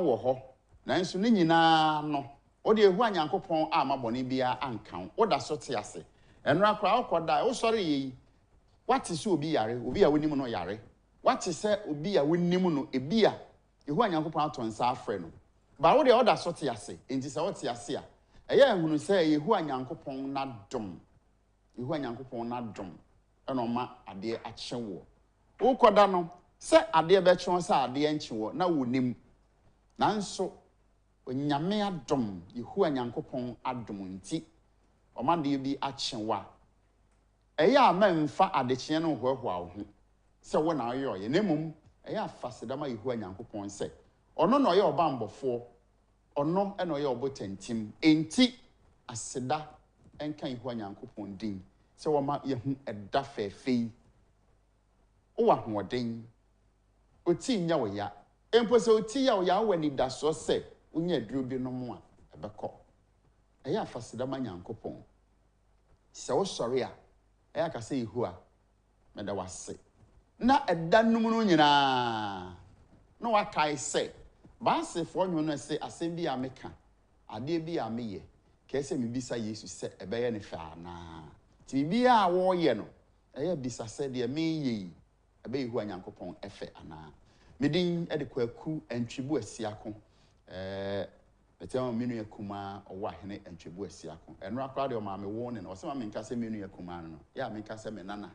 wo ho nanso ne nyina no o de ehu anyankopon ama bone bia ankan wo da so te ase enra kra akoda wo sori yi wati se obi yare obi a wonim no yare wati se obi a wonim no ebia ehu anyankopon atonsa afre no ba wo de o da so te ase enti se wo te ase a eye ehunu se ehu anyankopon na dom ehu anyankopon na dom eno ma ade akyewo wo koda no se ade be chon se ade enchewo na wonim nanso onyame adom ehu anyankopon adom nti omade bi akyewa eya amemfa adekye no hoahoa wo ho se wo na ayo ye nemum eya afasedama ehu anyankopon se ono no ye obambofo ono eno ye obotantim enti aseda enka ehu anyankopon din se wo ma ye hu eda fefei o wa hoden oti nya wo ya empo se oti ya wo ya wani da so se unya duro bi no mo a ebekọ eya afasedama nyankopon se wo sori a eya ka se ehu a meda wase na eda num no nyina no wakai se ba se fo nwo no se asem bi a meka ade bi a meye ka se me bisa Yesu se ebeye ne fa na ti bi a wo ye no eya bisa se de me ye ebe ehu anyankopon efe ana medin ede kwaku antwibu asiako betema menu yakuma owa hene antwibu asiako eno akwa de o ma me wo ne no se ma me nka se menu yakuma no ya me nka se me nana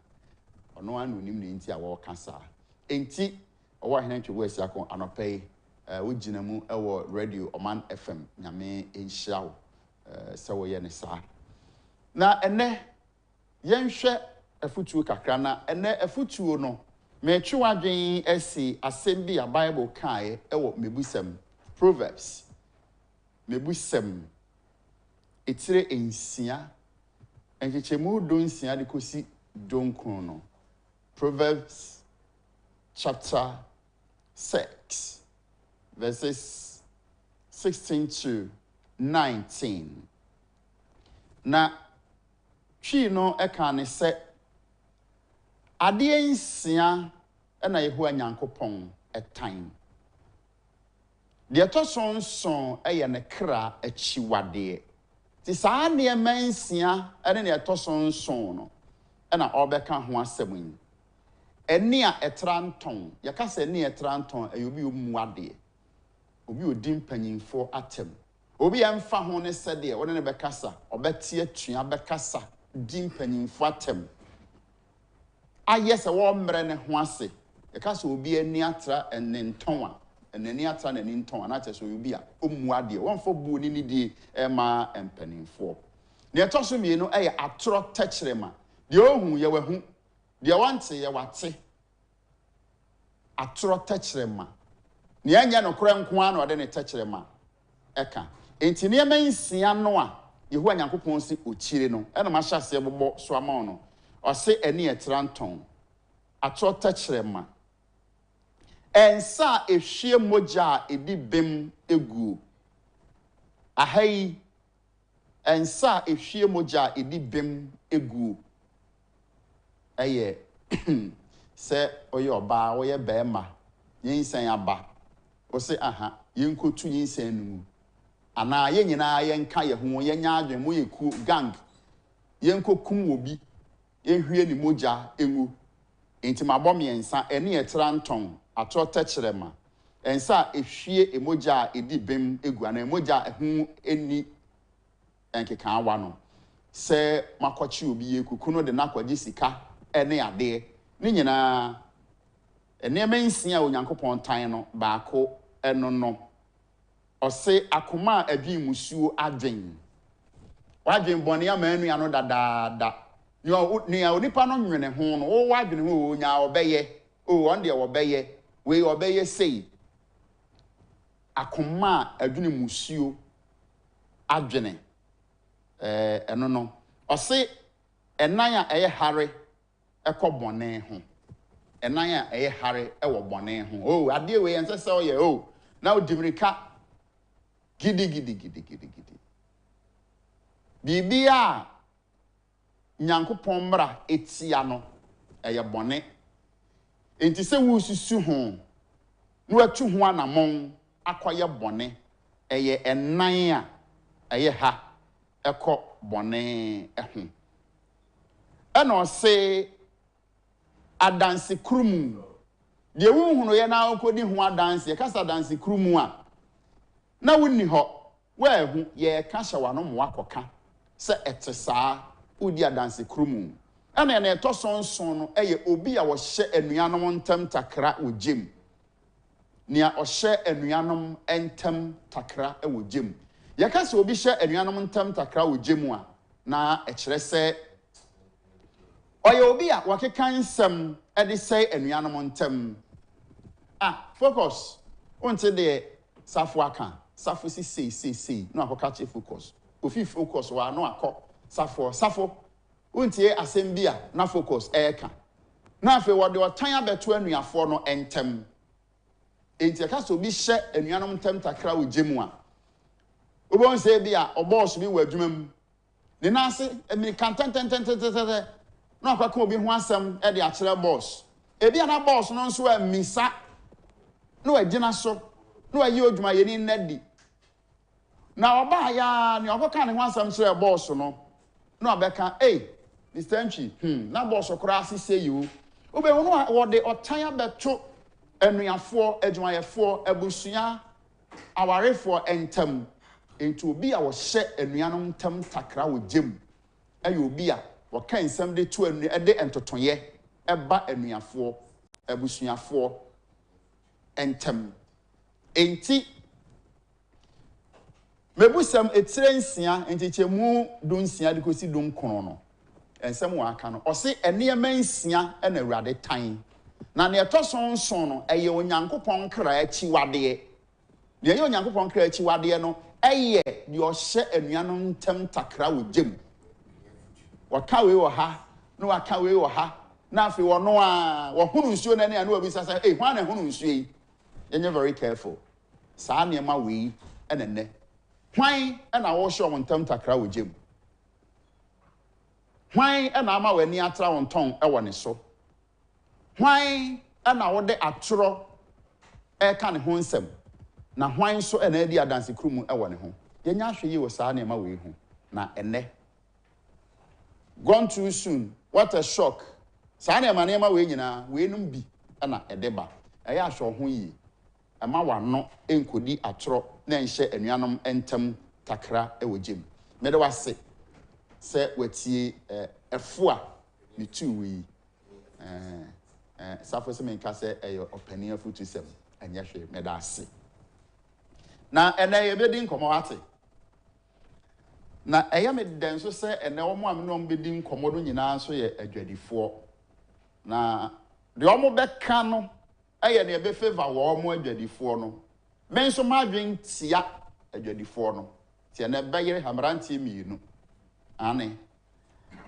ono anu nim ne nti a wo kasa enti owa hene antwibu asiako anopai wo gina mu ewo radio Oman FM nyame enhia se wo ye ne sa na ene yenhwe afutuo kakra na ene afutuo no metwe wadwen esi asem bi a Bible kae ewo mebusam Proverbs mebusam etire ensia enchechemu do nsia de kosi donkron no Proverbs chapter 6 verses 16 to 19 na twi no eka ne se ade nsia na yehu anyankopon etan de etosonson eye ne kra achiwade ti saa ne mansia ene ne etosonson no na obeka ho asem eni a etranton yakasa eni etranton ayobi omuade obi odim panyimfo atem obi emfa ho ne sede wona ne bekasa obeti atua bekasa dim panyimfo atem ayese wo mre ne ho ase yakasa obi ani atra enenton a enani atra na enenton na acheso obi a omuade wonfo bu ni ni die ema empanimfo ne etoso mienu eye atro techrema de ohun ye wahu de wante ye wate atro techrema ne anya no kora nko an ode ne techrema eka enti ne mansia no a yehu anyankopon si ochire no ena ma hyase bobo so ama no ose eni etranton atro techrema ensa ehwie moja edi bem egu ahai ensa ehwie moja edi bem egu eye se oye oba oye bema yinsan aba o se aha yenkotu yinsan nu ana ye nyina ye nka ye ho ye nya adwen mo ye ku gang yenkokum obi ehwie ni moja engu enti mabom yensa ene etranton atro techrema ensa ehwie emoja edi bem egu ana emoja ehu eni enkeka awa no se makochi obi ye kukuno de nakwaji sika ene ade ni nyina ene mensia onyankopon tan no baako eno no ose akoma adwi musuo adwen wadwen bone ya manu ya no dadaada ni ya onipa no nwene ho no wo wadwen ho nya obeye o on de obeye we obeye sei akoma adwene musuo adwene eno no ose enan a eye hare ekobone ho enan a eye hare ewo bone ho o ade we ensese o ye o na odimirika gidi bibia nyankopon mra etia no eye bone enti se wo susu ho no atu ho anamon akoye bone eye enan a eye ha eko bone eho eno se adanse krumu de wuhunu ye na akodi ho adanse kasa adanse krumu a na wonni ho wa hu ye ka hyewa no mo akoka se etesa udi adanse krumu ana na etosonson no eye obi a wo hye anuanom ntam takra ogem nia ohye anuanom entam takra ogem ye ka se obi hye anuanom ntam takra ogem a na ekire se oye obi a wakeka nsem ede say anuanom ntam focus until the safu aka safu si no akoka che focus ofi focus wa no akọ safu untie asem bia na focus eka na afi wo de otan abeto anuafo no entem enti aka so bi hye anuanom ntam takra ogemu a obon se bia oboss bi wa adwumam ne na ase emi kan tententententente no akwaka obi ho asem e de akere boss ebi ana boss no nso amisa no agina so no ayi odwuma ye ni nnadi na oba ya ni okoka ne ho asem kire boss no abeka Mr. Nchi na boss okra asise yi o obe wo no wo de otan abeto anuafo adwumayefo abusua awarefo entam enti obi a wo hye anuanom ntam takra wo gem ayo obi a wo kan nsam de to anu de entotonye eba anuafo abusuafo entam enti mebusam etire nsia enti chemu dunsia de kosi dun kono no ensem wa aka no ose enema nsia na awurade tan na ne etosonson no eye onyankopon kra achiwade ne eye onyankopon kra achiwade no eye de ohye anuanom ntam takra wogem waka we wo ha no waka we wo ha na afi wo no a wo hunu nsuo na ne anu obi sasa hwan na hunu nsuo yi yenye very careful saa ne ma we enene hwan na wo hye won ntam takra wogem hwan na ama wani atra won ton ewo ne so hwan na wo de atoro ka ne ho nsem na hwan so na adi adanse krumu ewo ne ho yenya ahwe yi wo saa ne ma we hu na ene gone too soon what a shock saa ne ma we nyina we num bi na edeba eya ahwe ho yi ama wano enkodi atoro na nhye anuanom entam takra ewogem mede wase se watie efo a ne tuwi safo se menka se eyo opani afutu sem anya hwe mede ase na ene ye bedi nkomo ate na eya me den so se ene wo mo amnom bedi nkomo do nyina so ye adwadifo na de omo beka no eye ne be favor wo mo adwadifo no men so ma dwen tia adwadifo no tie na beyere hamrantie miinu ane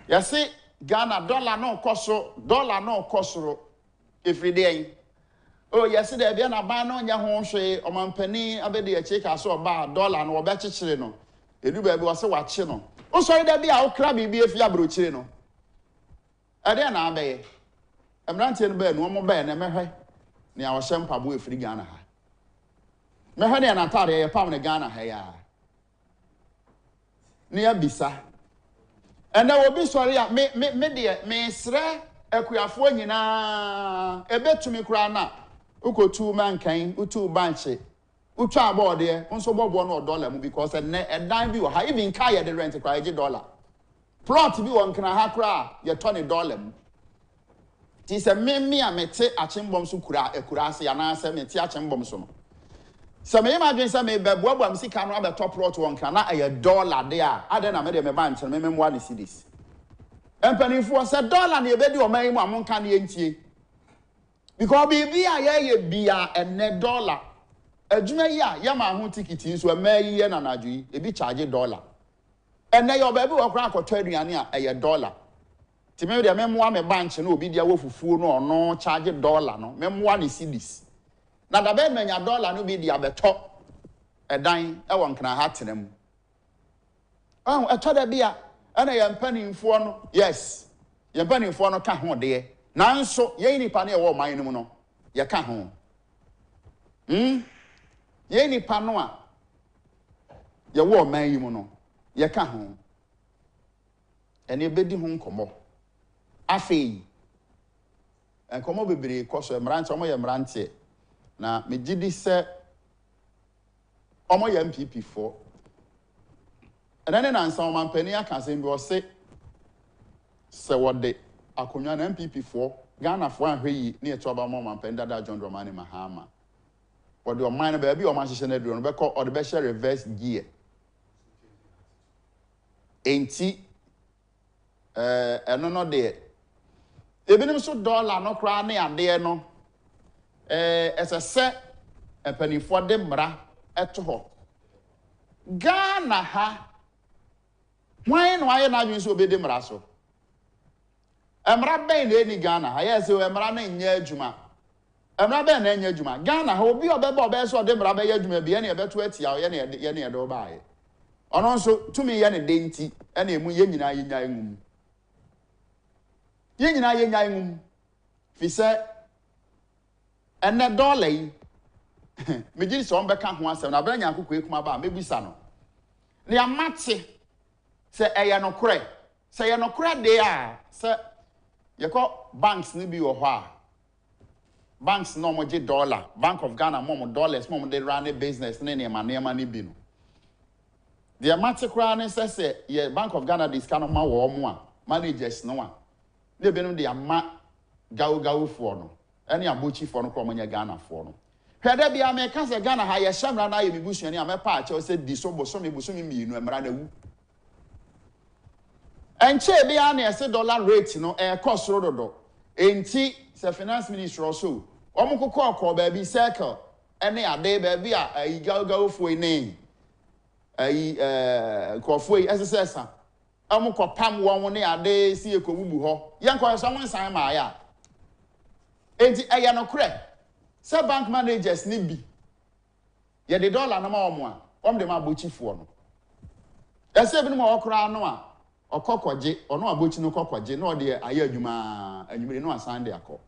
yase Ghana dollar no kosoro everyday oh yase de bia na ban no nya ho hwe omampani abedi achi ka so ba dollar no obe chichire no edu ba bi wase wache no o so de bia o kra bibi efi abrochire no ade na abaye emrantie no ba no mo ba na mehwe ne a wo hye mpabo efiri Ghana ha mehwe ne na tare ye pam ne Ghana ha ya ne abisa ena obi sori a me de me sre akuafo nyina ebetumi kura na ukotu mankan utu banche utu abode nso bobo no dollar mu because edan bi wo ha even car ye the rent kura ye dollar plot bi won kana ha kura ye $20 mu ti se me a mete achimbom so kura ase ya na se mete achimbom so no se me imagine se me beboabo am sika no abeto plot won kana na ye dollar de a ade na me de me banche me mo ani cedis empanifo se dollar na ebedi o man mu amonka na yentie because bibi a ye bia ene dollar adwuma yi a ye ma ho ticket nso amayi ye na nadwi ebi charge dollar ene ye obabi wo kra akoto aduane a ye dollar ti me de me mo me banche na obi dia wo fufuo no ono charge dollar no me mo ani cedis na da be menya dollar no bi dia beto edan e won kana ha tenam eto da bia ana ye mpanimfo no yes ye mpanimfo no ka ho de nanso ye nipa na ye wo man no mu no ye ka ho ye ye nipa no a ye wo man yi mu no ye ka ho ene ebedi ho nkomo afei enkomo bebre koso emrante omo ye emrante na megidi se omo ye MPP for ene na nsa o mampani aka se bi o se wode akonwa na MPP for Ghana for ahweyi na eto aba mo mampani dada John Dramani Mahama wode o man na ba bi o ma hye na duro no be ko o de be share reverse gear enti eno no de ebinim so dollar no kra na ade no esese empanifo de mra eto ho Ghana ha why no aye na adwin so obedi mra so emra ben na eni Ghana ha yes o emra na nya adwuma emra ben na nya adwuma Ghana ha obi obeba obe so de mra be ya adwuma bi na ebeto atia ye na ye do baaye ono nso tumi ye ne denti na emu ye nyina ye nya engum ye nyina ye nya engum fi se ene dollar yi megiri so on be ka ho asem na bra nya akoko ekuma ba mebusa no ne amate se eye no kore se ye no kore de a se ye ko banks ni bi wo ho a banks no mo je dollar Bank of Ghana mo dollars mo de run a business ne ma ni bi no the amate kora ne se ye Bank of Ghana this kind of ma wo mo a managers no a ne be no de ama gawo fo no ene abochi fo no kro mo nya Ghana fo no hwede bia me ka se Ghana ha ye hyamra na ye bibusuani a me pa a che se di so boso me miinu emra na wu enche bia na ese dollar rate no cost rododo enti se finance minister also omukokọ ba bi circle ene ade ba bi a gawo fo ine kofo SSS omukọ pam won ne ade si ekobubu ho ye nko so won san ma ya enti eye no kre se bank managers ni bi ye de dollar na ma omo a om de ma bochifo no ese bi no ma okra no a okokoje ono abochi no kokoje no de aye adwuma anwumire no asan de akọ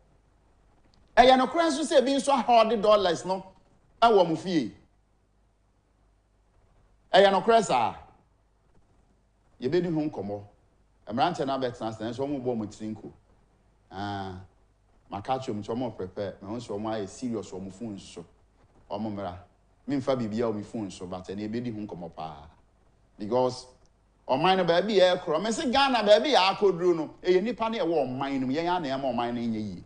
eye no kra so se bi nso hold dollars no awo mu fie eye no kra sa ye be di ho nkomo emrante na betna san so mo bo mo trinko makacho mcho mo prepare me ho so mo aye serious o mo phone so o mo mra me mfa bibia o mi phone so but na e be di ho nkomo pa because o mine ba bi e kro me se Ghana ba bi ya akoduru no e nipa na e wo mine no ye ya na e ma o mine no nyi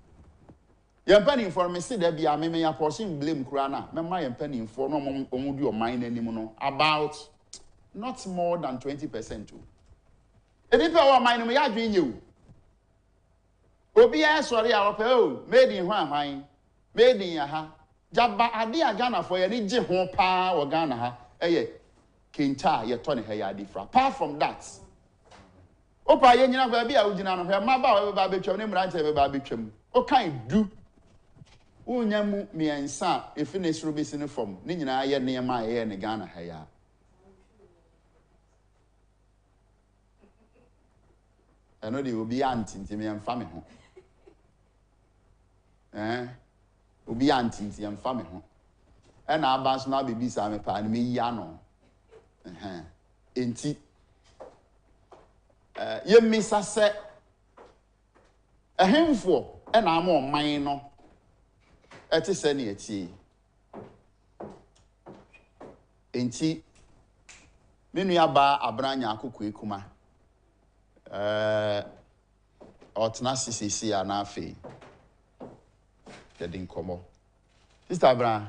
ye mpa ni inform se da bia me ya portion blame kura na me ma ye mpa ni inform no o di o mine anim no about not more than 20% too e nipa wo mine no ya adwen nye o obi ya sori a ope o made in hwan made in ha jaba ade a Ghana for ye ni je ho pa wo Ghana ha eye Kenta ye to ne ha ya different apart from that opa ye nyina ba bia ugina no hwe ma ba we ba betwam ne mranche be ba betwam o kan du unya mu miensa efi ne suro besi ne form ne nyina ye ne ma ye ne Ghana ha ya eno de obi antinti me mfa me ho obi antinti mfa me ho e na aba so na bebi sa me pa ne me ya no enti ye misa se ehemfo e na ama oman no eti se ne eti enti menu aba abranya akoko ekuma otna sisi ana afi yedin komo sister bra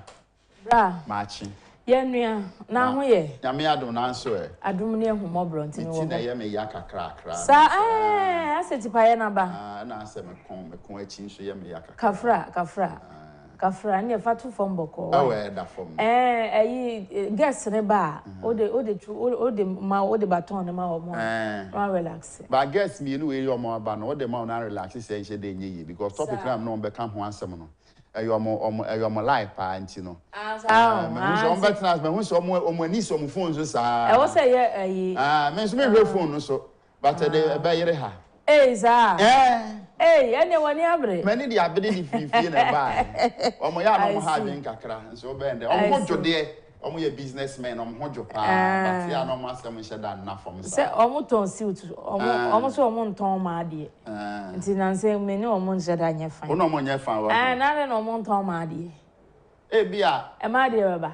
machi Yenua na ho ye nyame adom na nso adom ne ehumobro ntimi wo na ye me ya kakra sa aseti pa ye na ba na ase me kon achi nso ye me ya kakra kafra ne fatu fom boko da fom ayi guest ne ba ode baton ne ma wo mo relax ba guest me no we yo mo ba no ode ma na relax say nche de nye because topic na no be ka ho ansem no eyo life pa anti no me so on betnas me so omo ani so omo phone so sa wo say ye me so me phone no so but de be yere ha za Hey, anyone abre. Many the ability free na buy. Omo ya no mo ha dwen kakra. So bend. Omo hojo de. Omo ye businessmen, omo hojo pa. But ya no ma say mo sheda na from say. Say omo ton suit. Omo so omo ton ma de. Nti na say me ne omo sheda nya fan. Ono omo nya fan wa. Na no omo ton ma de. E bia. E ma de baba.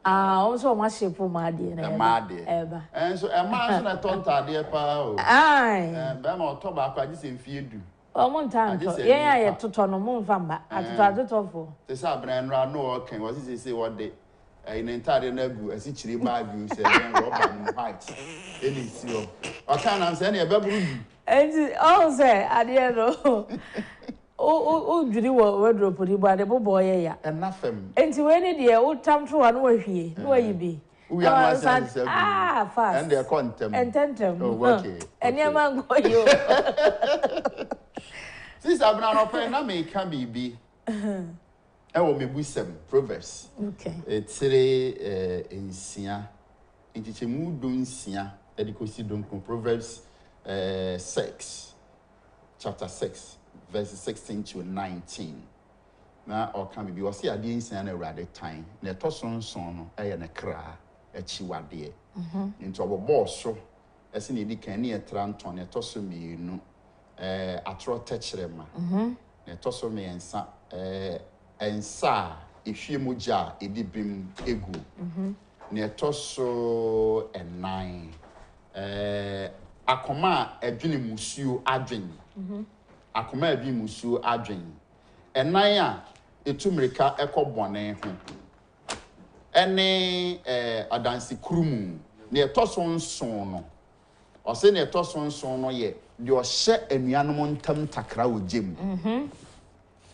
Omo so omo shape ma de na. E ma de. Eba. So e ma so na ton ta de pa o. Be ma oto ba kwa gise mfie du. Omo ntanto yen aye toto no mo mfa mba atoto atotofo se sa bran ra no o kan wasi se what dey in entire na gu asi chiri bag you say yen rubber no white any see o aka na say na e be buru du enti all say ade no o dwiri wo wardrobe ni ba de bobo ye ya na fam enti we ni de o tamto wa no wahwie no ayi bi we are not saying fast and they contem ententem okay eni ama ngo yo Since I've been open, na me can be. Ewo me busem Proverbs. Okay. Etire ensia. Entiche mu do nsia. Edikosi don Proverbs 6. Chapter 6 verses 16 to 19. Na o can be o se ade nsia na awurade tan. Na etoson son no eye na kra achiwade. Nti obobo so ese na edi kan na etranton na etoso mienu. Atro techrema na toso me ensa ensa ehwie moja edibim egu na toso enan akoma adwene musuo adwen akoma adwene musuo adwen enan a etumirika ekobone ho ene adansi kurumu na toso nson no o se na toso nson no ye de o hye anuanom ntam takra wo gem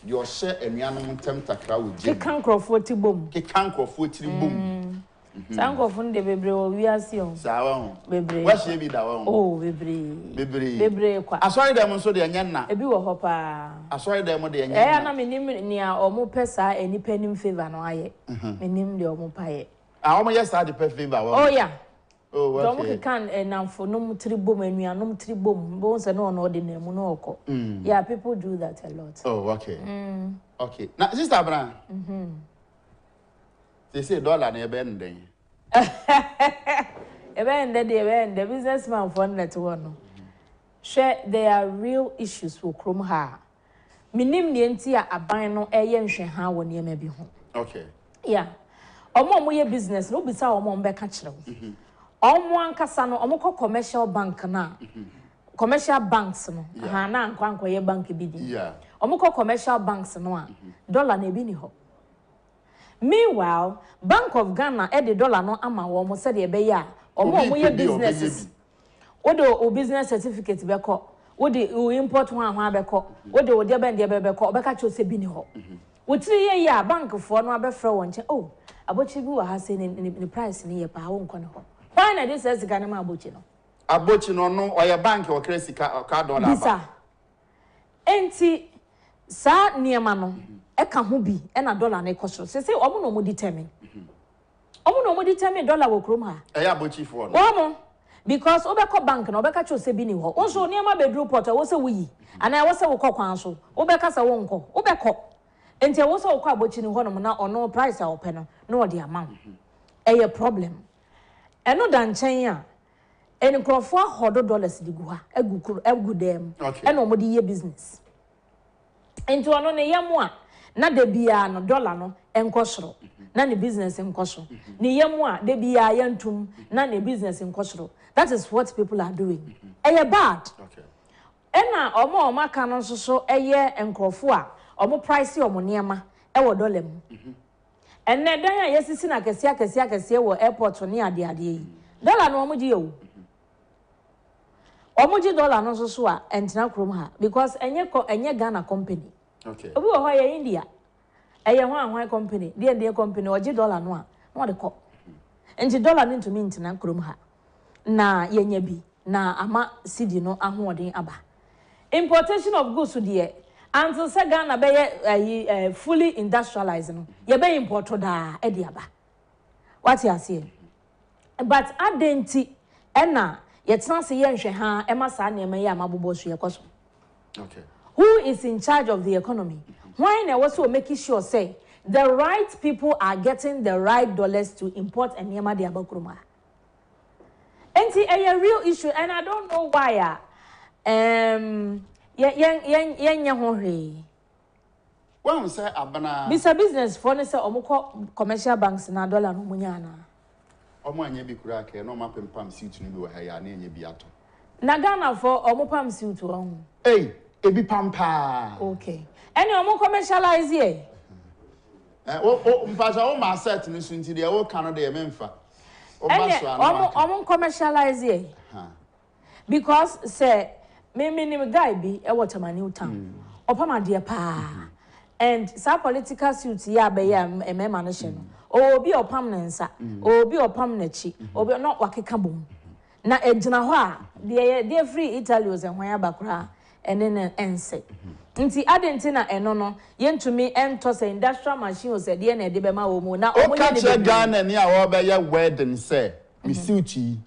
de o hye anuanom ntam takra wo gem ke kankrofo ti bom sankrofo nde bebre wo wiase o sawa ho bebre wa hye bi da wa ho oh bebre kwa asori dem nso de enye na ebi wo ho pa asori dem de enye na na menim ni a omo pesa enipa nim favor no aye menim de omo paye omo yes sa de favor wa oh yeah. Oh, okay. Don't can namfo no tribom anuanom tribom bo se no no de namu no oko. Yeah, people do that a lot. Oh, okay. Okay. Now, Sister Bran. They say dollar na ebe ndeng. The businessman for net one. Share there are real issues for krom ha. Minim ne enti a aban no eye nhwe ha wo ne ma bi ho. Okay. Yeah. Omo ye business no bisa omo mbeka kire wo. Omo ankasa no omo commercial bank na commercial banks no ha na ankwa ye bank bi di omo commercial banks no a dollar na bi ni ho. Meanwhile Bank of Ghana e the dollar no ama wo mo se de be ya omo ye businesses o business certificate be ko wo de import ho abeko wo de de be de be ko obeka cho se bi ni ho wo tiri ye ya bank fo no abefra won che oh abochi bi wa ha se ni price ni ye pa wo nko no ho. Why na this is Ghana ma abochi no? Abochi no no oya bank o kresi ka dollar ba. Bisa. Enti sa niema no e ka ho bi e na dollar na ekoso. Se omo no mo determine. Omo no mo determine dollar wo krom ha. E ya abochi fo no. Omo because obekọ bank na obeka cho se bi ni ho. Onso niema be drew port wo se wuyi. Ana wo se wo kokwan so. Obeka sa wo nko. Obekọ. Enti wo se wo kọ abochi ni ho no na ono price a ope no na o de amount. E problem. Eno dan chen a enkrofo ahodo dollars di gu ha egu dem eno mo di ye business enti ono ne yemu a na de bia no dollar no enkosoro na ne business enkosoro ne yemu a de bia yantum na ne business enkosoro. That is what people are doing. Eye bad. Okay. Ena omo maka no so eye enkrofo a omo price omo niema e wo dollar mu. Enne dan ya yesisi na kese wo airport ni ade yi dollar no omuji yo omuji dollar no so a entina krom ha because enye Ghana company. Okay. Obi wo ho ye India eye ho ahwan company de company oji dollar no a no de ko enti dollar ni ntumi ntina krom ha na yenya bi na ama cedi no ahoden aba importation of goods de until say Ghana be fully industrialized no ye be import da e de aba what you say but adenti e na ye tena se ye nhwe ha e ma sa na me ye amabobo so ye koso. Okay. who is in charge of the economy? Why na also making sure say the right people are getting the right dollars to import and yama de abakroma. And a real issue, and I don't know why. Well, say abana. This business for say omukọ commercial banks na dollar no munya na. Omo anya bi kura ke no mapem pam suit no bi wa ha ya na anya bi ato. Na Ghana for omo pam suit won. Hey, ebi pampa. Okay. Any omo commercialize here? Mpacha o ma set ni sunti de o kan de memfa. Omo commercialize here. Because say me guy be e waterman town. Opama de pa. And sa political suit ya be ya emema no hye no. Obi opam ne nsa, obi opam na chi, obi no wakeka bom. Na ejina ho a de free Italy o se hwan abakra ene ne ense. Nti adenti na eno no yentumi ento se industrial machine o se de na de be ma wo mu na omo ye de Ghana ni a wo be ye wedding say me suit yi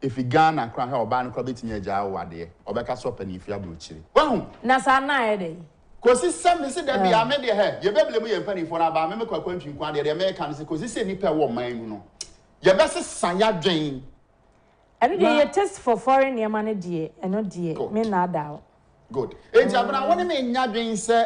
if Ghana kra ha oba no kra betinya gya wade obeka so pani fi abrochire wahu na sa na ye de kosi sem me se da bia me de he ye beble mu ye pani fo na ba me kwakwa ntwinkwa de me ka no se kosi se nipa wo man mu no ye be se sanya dwen eno de ye test for foreign yama ne de eno de me na da good enti abana woni me nya dwen se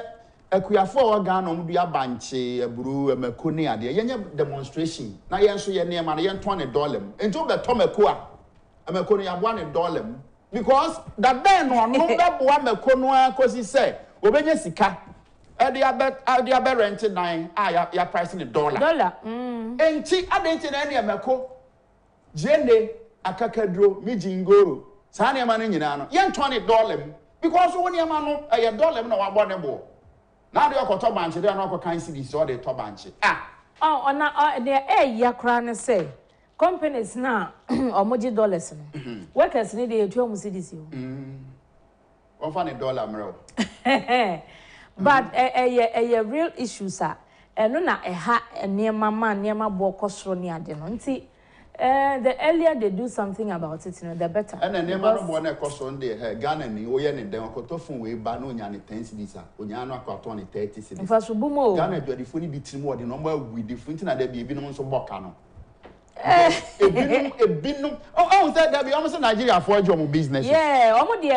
akuyafo o Ghana mu dua banche aburu makoni ade ye nya demonstration na ye nso ye ne ma ye nton ne dollar mu enti obe to mako a makoni ya bua ne dollar mu because that ben no be bua makono a kosi se obenya sika e de abe rent 9 ya price ne dollar enti adenti na ne mako jene akakadro mijingoro sa ne ma no nyina no ye nton ne dollar mu because woni ma no ye dollar mu na wa bɔ ne bo na de okoto banche de na okọ Kencity so de to banche ona de yakra ne say companies na omoji dollars no workers ni de etu omu cedis yo one fan dollar mro but a real issues are no na ha niema ma niema bo kosoro ni ade no nti the earlier they do something about it, you know, the better. And then never born a cost on the Ghana and Oyen and Democotofun way, Bano and 10 cities, Onyana Cotton 30 cities. For Subumo, Ghana, you are the funny bit more the number with the Funtina de Bibino so Bocano. A binum. Oh, that be almost Nigeria for your business. Yeah, almost the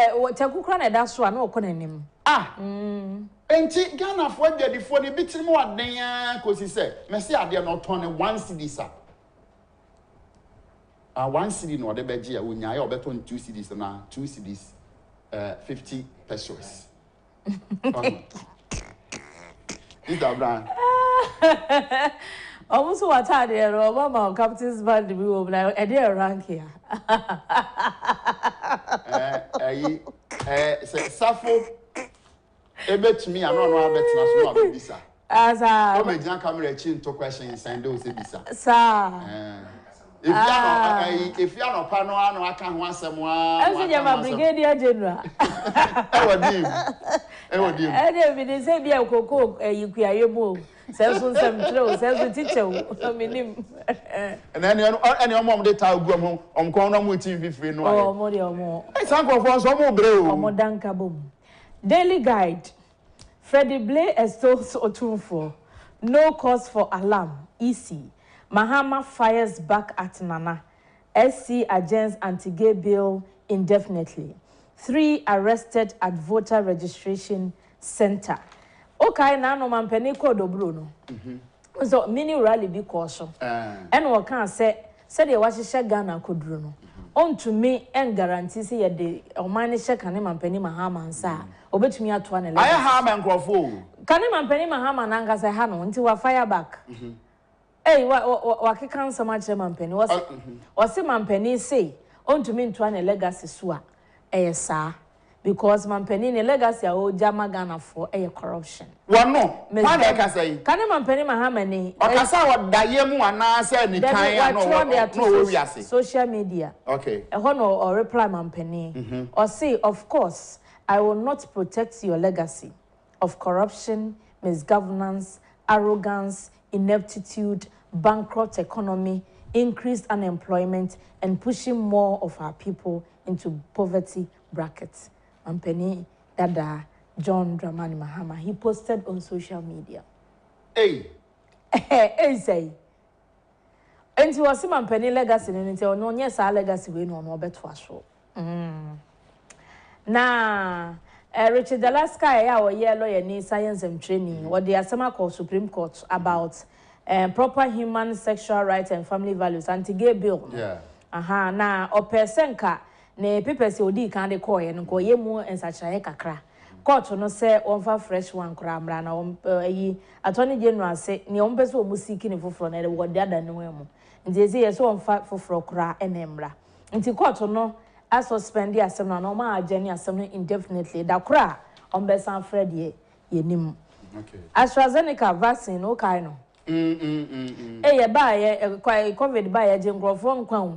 Takukran, that's one, no calling him. And Ghana for the funny bit more than because he said, Messi, I dare not turn 1 city, sir. 1 city no de beji a wonya ya obeto 2 cities na 2 cities 50 pesos. This brand. Almost what I did Obama Captain's band we will like a dear rank here. Say Safo ebet me I don't know how bet na so bisa. As a come jan camera chin to question send those bisa. Sir. If you are not pano, I can't want someone. I'm Brigadier General. I didn't say be a cocoa, you can you move. Sells some clothes, sells the teacher. I mean, and then any mom de tell go on corner with TV no. Oh, more. It's uncle for some more brave. More than kaboom. Daily Guide. Freddie Blay extols Otunfo. No cause for alarm. EC. Mahama fires back at Nana. SC agents anti-gay bill indefinitely. 3 arrested at voter registration center. Okay, now no man penny called Bruno. So mini rally be cautious. And what can say they was a Ghana could Bruno. On to me and guarantee say the Omani shake and man penny Mahama and sa. Obet me at 1 11. I have and Crawford. Can man penny Mahama and Angas a hand until we fire back. Hey, what can so much man penny was a man penny say on to mean to an legacy swa sir because man penny a legacy o jama Ghana for a corruption. One no, can say can man penny Mahamani or Casa what Diamu and I said no social media. Okay, a honor or reply man penny or say, of course, I will not protect your legacy of corruption, misgovernance, arrogance, ineptitude, bankrupt economy, increased unemployment, and pushing more of our people into poverty brackets. Ampeni Dada John Dramani Mahama. He posted on social media. Hey. Hey, say. And he was a penny legacy, and until no, yes, our legacy we know no better was so. Now, Richard Alaska, our yellow and science and training, what the Asama called Supreme Court about proper human sexual rights and family values, anti-gay bill. Yeah. Na o persenka na people say odi kan de call ye nko ye mu ensakyerɛ kakra court no say on fa fresh one kra mra na yi attorney general say ne on pese o mu seek ne foforo na de wo de ada ne mu nti say ye so on fa foforo kra ene mra nti court no a suspend the asem na ma ageni asem no indefinitely da kra on be san fred ye nim. Okay. AstraZeneca vaccine o kai no ye ba ye COVID ba ye je nkrofo nkwan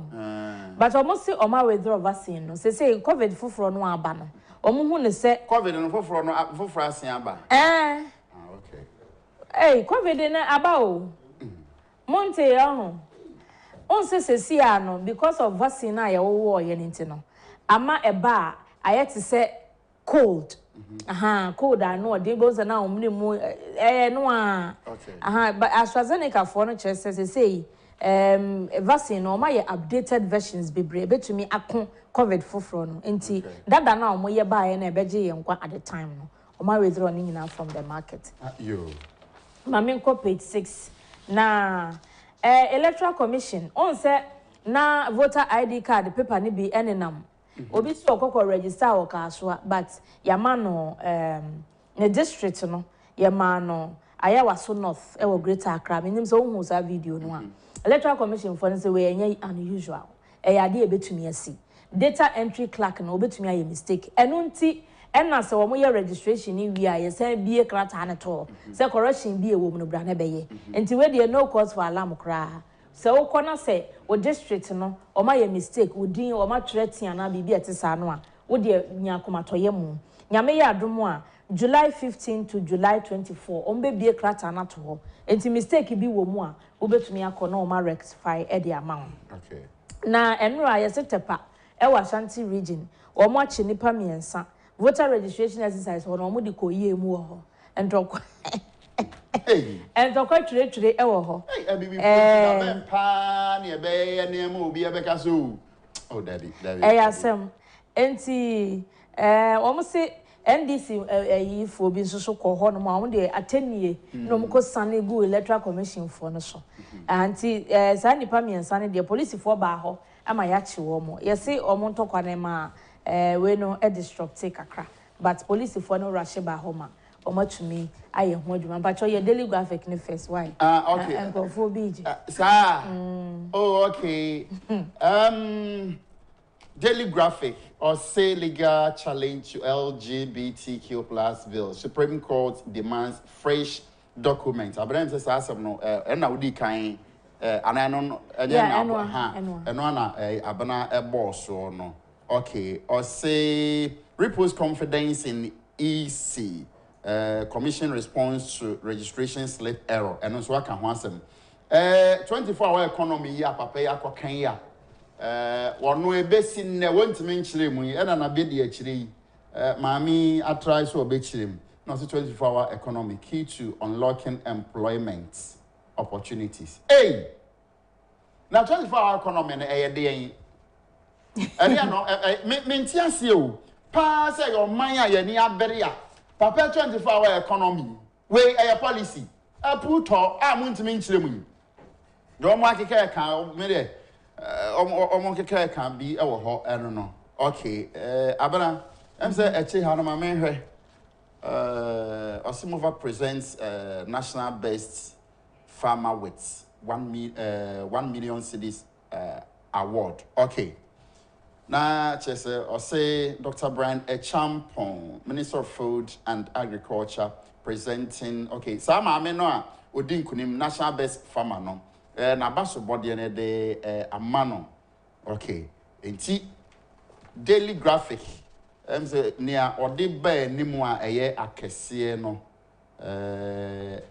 but almost say oma withdraw vaccine no say COVID fufuro no aba no omo hu ne say COVID no fufuro no fufuro asen aba okay COVID na aba o monte ho on say no because of vaccine na ye wo ye nti no ama eba aye te say cold cold I know they both are now no okay but AstraZeneca for no chest say vaccine no my updated versions bebre betumi akon COVID foforo no enti dada na omo ye bae na ebeje ye nkwa at the time no omo withdraw ni nyina from the market yo mame nko page 6 na electoral commission on say na voter ID card paper ni bi enenam obi so okoko register o kaso but yamano ne district no yamano ayawa so north e wo greater Accra menim so hu sa video no a electoral commission for say we enye unusual e ya de ebetumi asi data entry clerk no obetumi aye mistake eno nti enna se wo mo ye registration ni wi aye say bie krata ne to say correction bie wo mu no bra na beye enti we de no cause for alarm kra se wo kona se o district no o ma ye mistake wo din o ma threaten na bibia etisa no a wo de nyakomatoye mu nyame ya adomo a July 15 to July 24 ombe bie krata na to ho enti mistake bi wo mu a wo betumi akọ o ma rectify e de amount okay na enura ye setepa e wa Ashanti region o mo achi nipa miensa voter registration exercise ho no mo de koyie mu ho entoko entoko twire e wo ho bibi ben pa ne be ne ma obi e be ka so oh daddy asem enti o mo se NDC yi fo bi so ko ho no mo de atenie no mo ko sane go electoral commission for no so anti sa nipa miensa ne de police for ba ho ama ya chi wo mo ye se o mo ntokwa ne ma we no e disrupt kakra but police for no rush ba ho ma o ma tumi aye ho adwuma but your daily graphic ne first why okay and for big sir oh okay daily graphic or say legal challenge to LGBTQ plus bill. Supreme Court demands fresh documents. Abraham says asem no na udi kan ananon abana boss or no. Okay, or say repost confidence in EC commission response to registration slip error and also kan ho asem 24-hour economy ya papa ya kwakan ya wonu ebesi ne wontimi nchire mu e na be de achire maami atrai so obechire mu no 24-hour economy key to unlocking employment opportunities na 24-hour economy na eye de yin ene no me ntiase o pa say your man ya ni abere ya papa 24-hour economy we eye policy aputo amuntimi nchire mu do mo akeka kan me de omo keke kan bi e wo ho eno no okay abana em say echi ha no ma me hwe Osimova presents national best farmer with 1 million cedis award okay na chese o say Dr. Brian Agyapong, Minister of Food and Agriculture, presenting okay sa ma me no a odi nkunim national best farmer no na baso body ne de amano okay enti daily graphic say nia odi ba nimu a eye akese no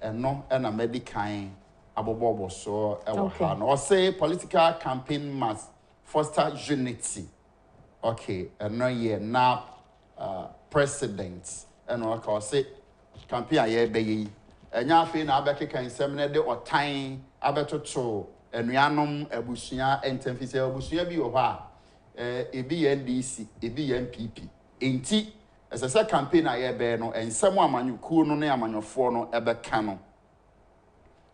eno na medican abobobo so e wo ha no say political campaign must foster unity okay eno ye na president and I call say campaign a year be enya afi na abekeka nsem na de otan abetoto enuanom abusua entemfise abusua bi wo ha ebi NDC ebi NPP enti esese campaign a year be no ensem amanyuku no ne amanyofo no ebeka no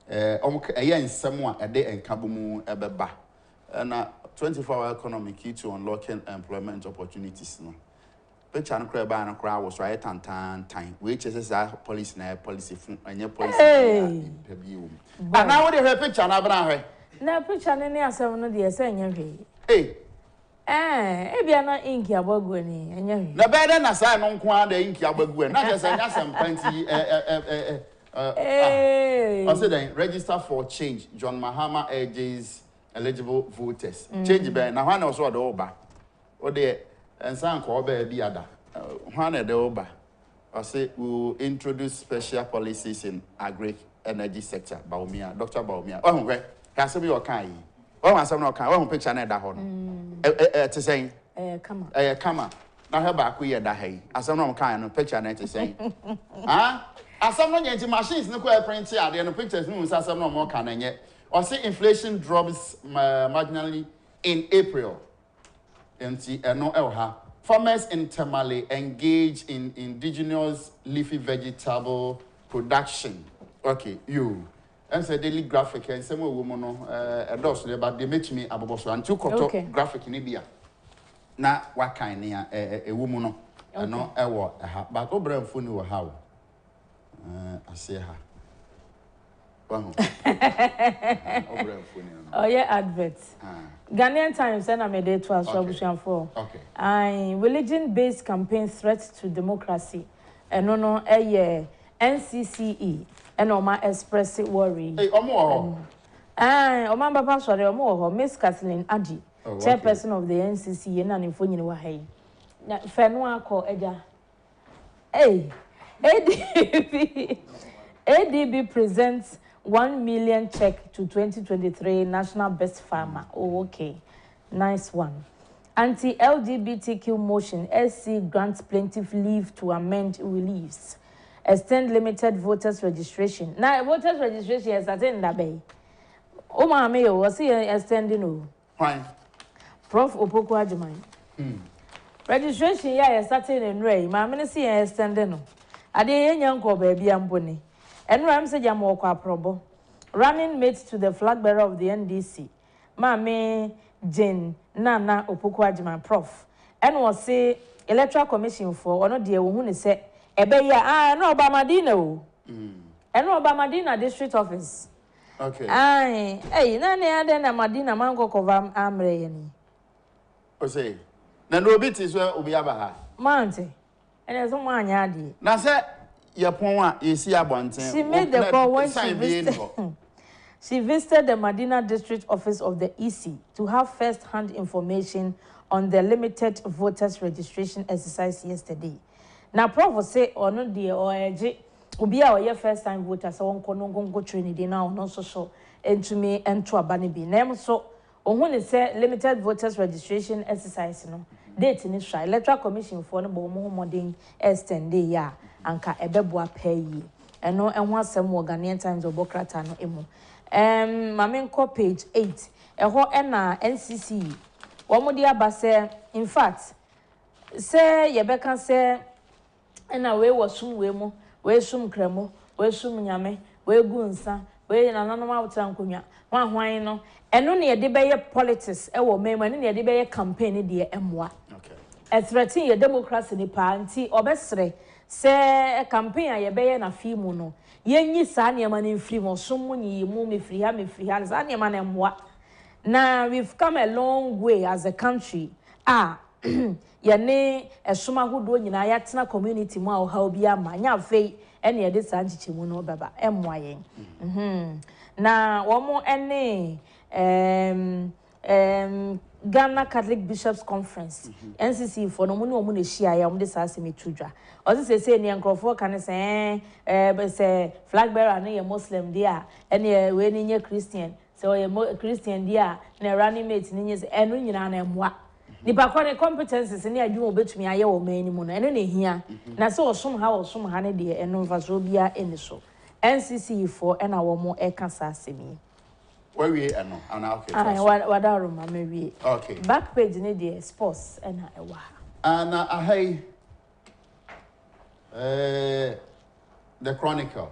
ensem a ede enkabomu ebeba na 24-hour economy key to unlocking employment opportunities no picture no cry ba no cry was right tan which is policy na policy fun anya policy na bi wo ana wo de picture na bra hwe na picture ne asem no de ese anya hwe bia na inki abagu ni anya hwe na be de na sai no nko a de inki abagu na je say nya sem panti I said then register for change John Mahama urges eligible voters change be na hwan also de oba o de ensan ko oba bi ada hwan de oba I say we will introduce special policies in agri energy sector Baumia Dr. Baumia oh hwe ka se bi o kan yi oh asem na o kan oh picture na da ho no te say kama na he ba ko ye da hai asem na o kan no picture na te say asem no nyanti machines ne ko print ade no pictures no asem na o kan na nye or say inflation drops marginally in April. Farmers in Tamale engage in indigenous leafy vegetable production. Okay, you. And say daily graphic and some woman no but they make me aboboso and two quarter graphic in India. Na what kind a woman no ewo but obra mfoni wo how. I say her. Oh yeah, adverts. Ghanaian Times and I made it to for. Okay. Religion-based campaign threats to democracy. And no, NCCE and Oma express worry. Hey, Omo. Oma Papa sorry, Omo, Miss Kathleen Adi, chairperson of the NCCE and an infoni wahay. Na Fenwa ko eja. Hey, ADB presents 1 million check to 2023 National Best Farmer. Oh, okay. Nice one. Anti-LGBTQ motion. SC grants plaintiff leave to amend reliefs. Extend limited voters registration. Now, voters registration is attended that bay. Oh, my mayor was here extending. Why? Prof. Akufo-addo. Registration, yeah, is starting in Ray. My ministry is extending. I didn't young baby amboni. And Ramsey Jamoko Probo, running mate to the flag bearer of the NDC, Mame Jane Nana Akufo-addo Prof. And was say electoral commission for one of the who say, Ebeya, no Obamadino. And no Obamadina district office. Okay. Aye, none other than Madina Mango Covam Amrayani. O say, Nanobit is where Ubiabaha. Monte, and there's no one yadi. Now, say, Yapon is here bonten. She made the call when she visited the Madina district office of the EC to have first-hand information on the limited voters registration exercise yesterday. Now, Prof say, or no dear or Ubia or your first-time voters, so on go training day now, not so sure, and to me and to a banny be name so. When it said limited voters registration exercise, no date in Israel, electoral commission for no more modern extend day ya. Anka ebeboa pay and no and one some Ghanaian Times of Bokrata no emo. Mamenko page 8. Eho ena NCC. Wamudia base in fact say yebeka say ena we wasum we mo we sum kremo we sum nyame we gunsa we nananoma wutankonya wan hwan no eno ne yede beye politics ewo mema ne yede beye campaign de emwa. Okay. A threaten your democracy ni pa anti obesre se campaign a yebeye na fimu no yenyi sa ne ma ne mfiri mo som nyi mu me free ha sa ne ma na emwa. Now we've come a long way as a country. Yane esuma hodo nyina yatena community mu a ha obi ama nya afei ene ye de sanchichi mu no baba emwa yen. Na womo ene Ghana Catholic Bishops Conference NCC for no mu no mu na hia ya mu de sa asemi tudwa. Ozi se ne nkrofo kan se say flag bearer na ye Muslim dia ene we ni nye Christian. So ye Christian dia na running mate ni nye enu nyina na emwa. nipa kwa ne competencies ne adwuma obetumi aye wo man ni mu no eno ne hia na se osom ha ne de eno mfa so bia eni so NCC for ena wo mo e kasa asemi where we eno ana okay wada ma we okay back page ne de sports ena e wa ana ahai the chronicle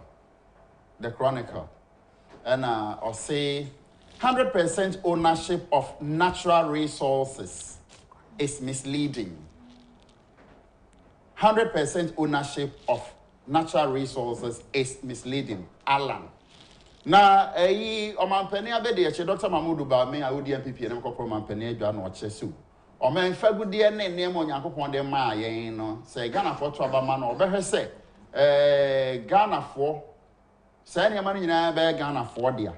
and or say 100% ownership of natural resources is misleading. 100% ownership of natural resources is misleading. Alan. Na omampani abede ye Dr. Mahmoud Bawumia awudi MPP na mkopro omampani adwa na ochesu. Omen fagudie ne nemo Nyankopon de ma yen no. Se Ghana for to abama no obehwe se Ghana for say ne manu nyina be Ghana for dia.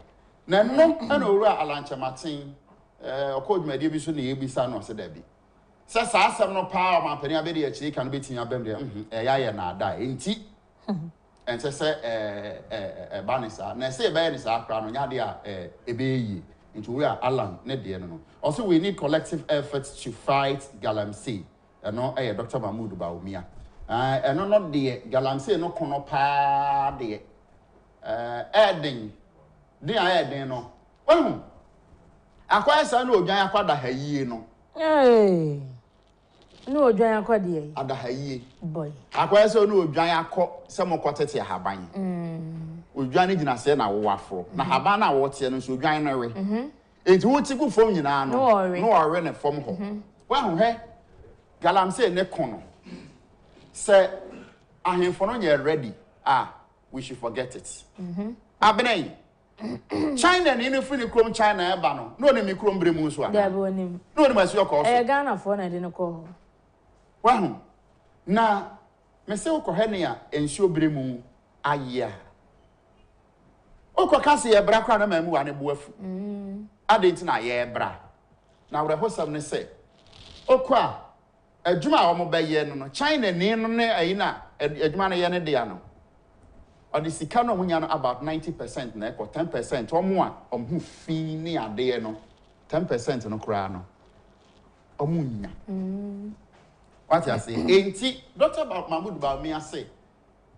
Na no ana owura alanche matin okodwumade bi so na yebisa no se da bi. Se sa asem no pa omampani abede ye chiri kan betinya bem de ya na ada enti and say banisa na say be ni sa akra no nyade a ebeyi into we are alan ne de no also we need collective efforts to fight galamsey no Dr. Mahmoud Bawumia no not de galamsey no kono pa de eden no wahu akwa sa na odwan akwada hayie no no odwan akwade ada hayie boy akwa sa na odwan akọ se mo kwotete haban odwan gina se na wo afro na haban na wo tie no so odwan na we enti wo ti ku fom nyina no ore ne fom ho wahu he galamsey ne kono se ahemfo no ye ready we should forget it abenai China ni no free krom China eba no ne mi krom bre mu so a da be onim no ne maso ko so Ghana for na de no ko wahu na me se wo ko he ne a ensuo bre mu aya o ko kase ye bra kwa na mamu wa ne bo afu adenti na ye bra na wre hosam ne se okwa adwuma a wo be ye no China ni no ne ayina adwuma na ye ne de no or the sikano munya no about 90% na ko 10% omo a omhu fi ni ade no 10% no kra no omunya what you say enti Dr. Mahmoud Bawumia say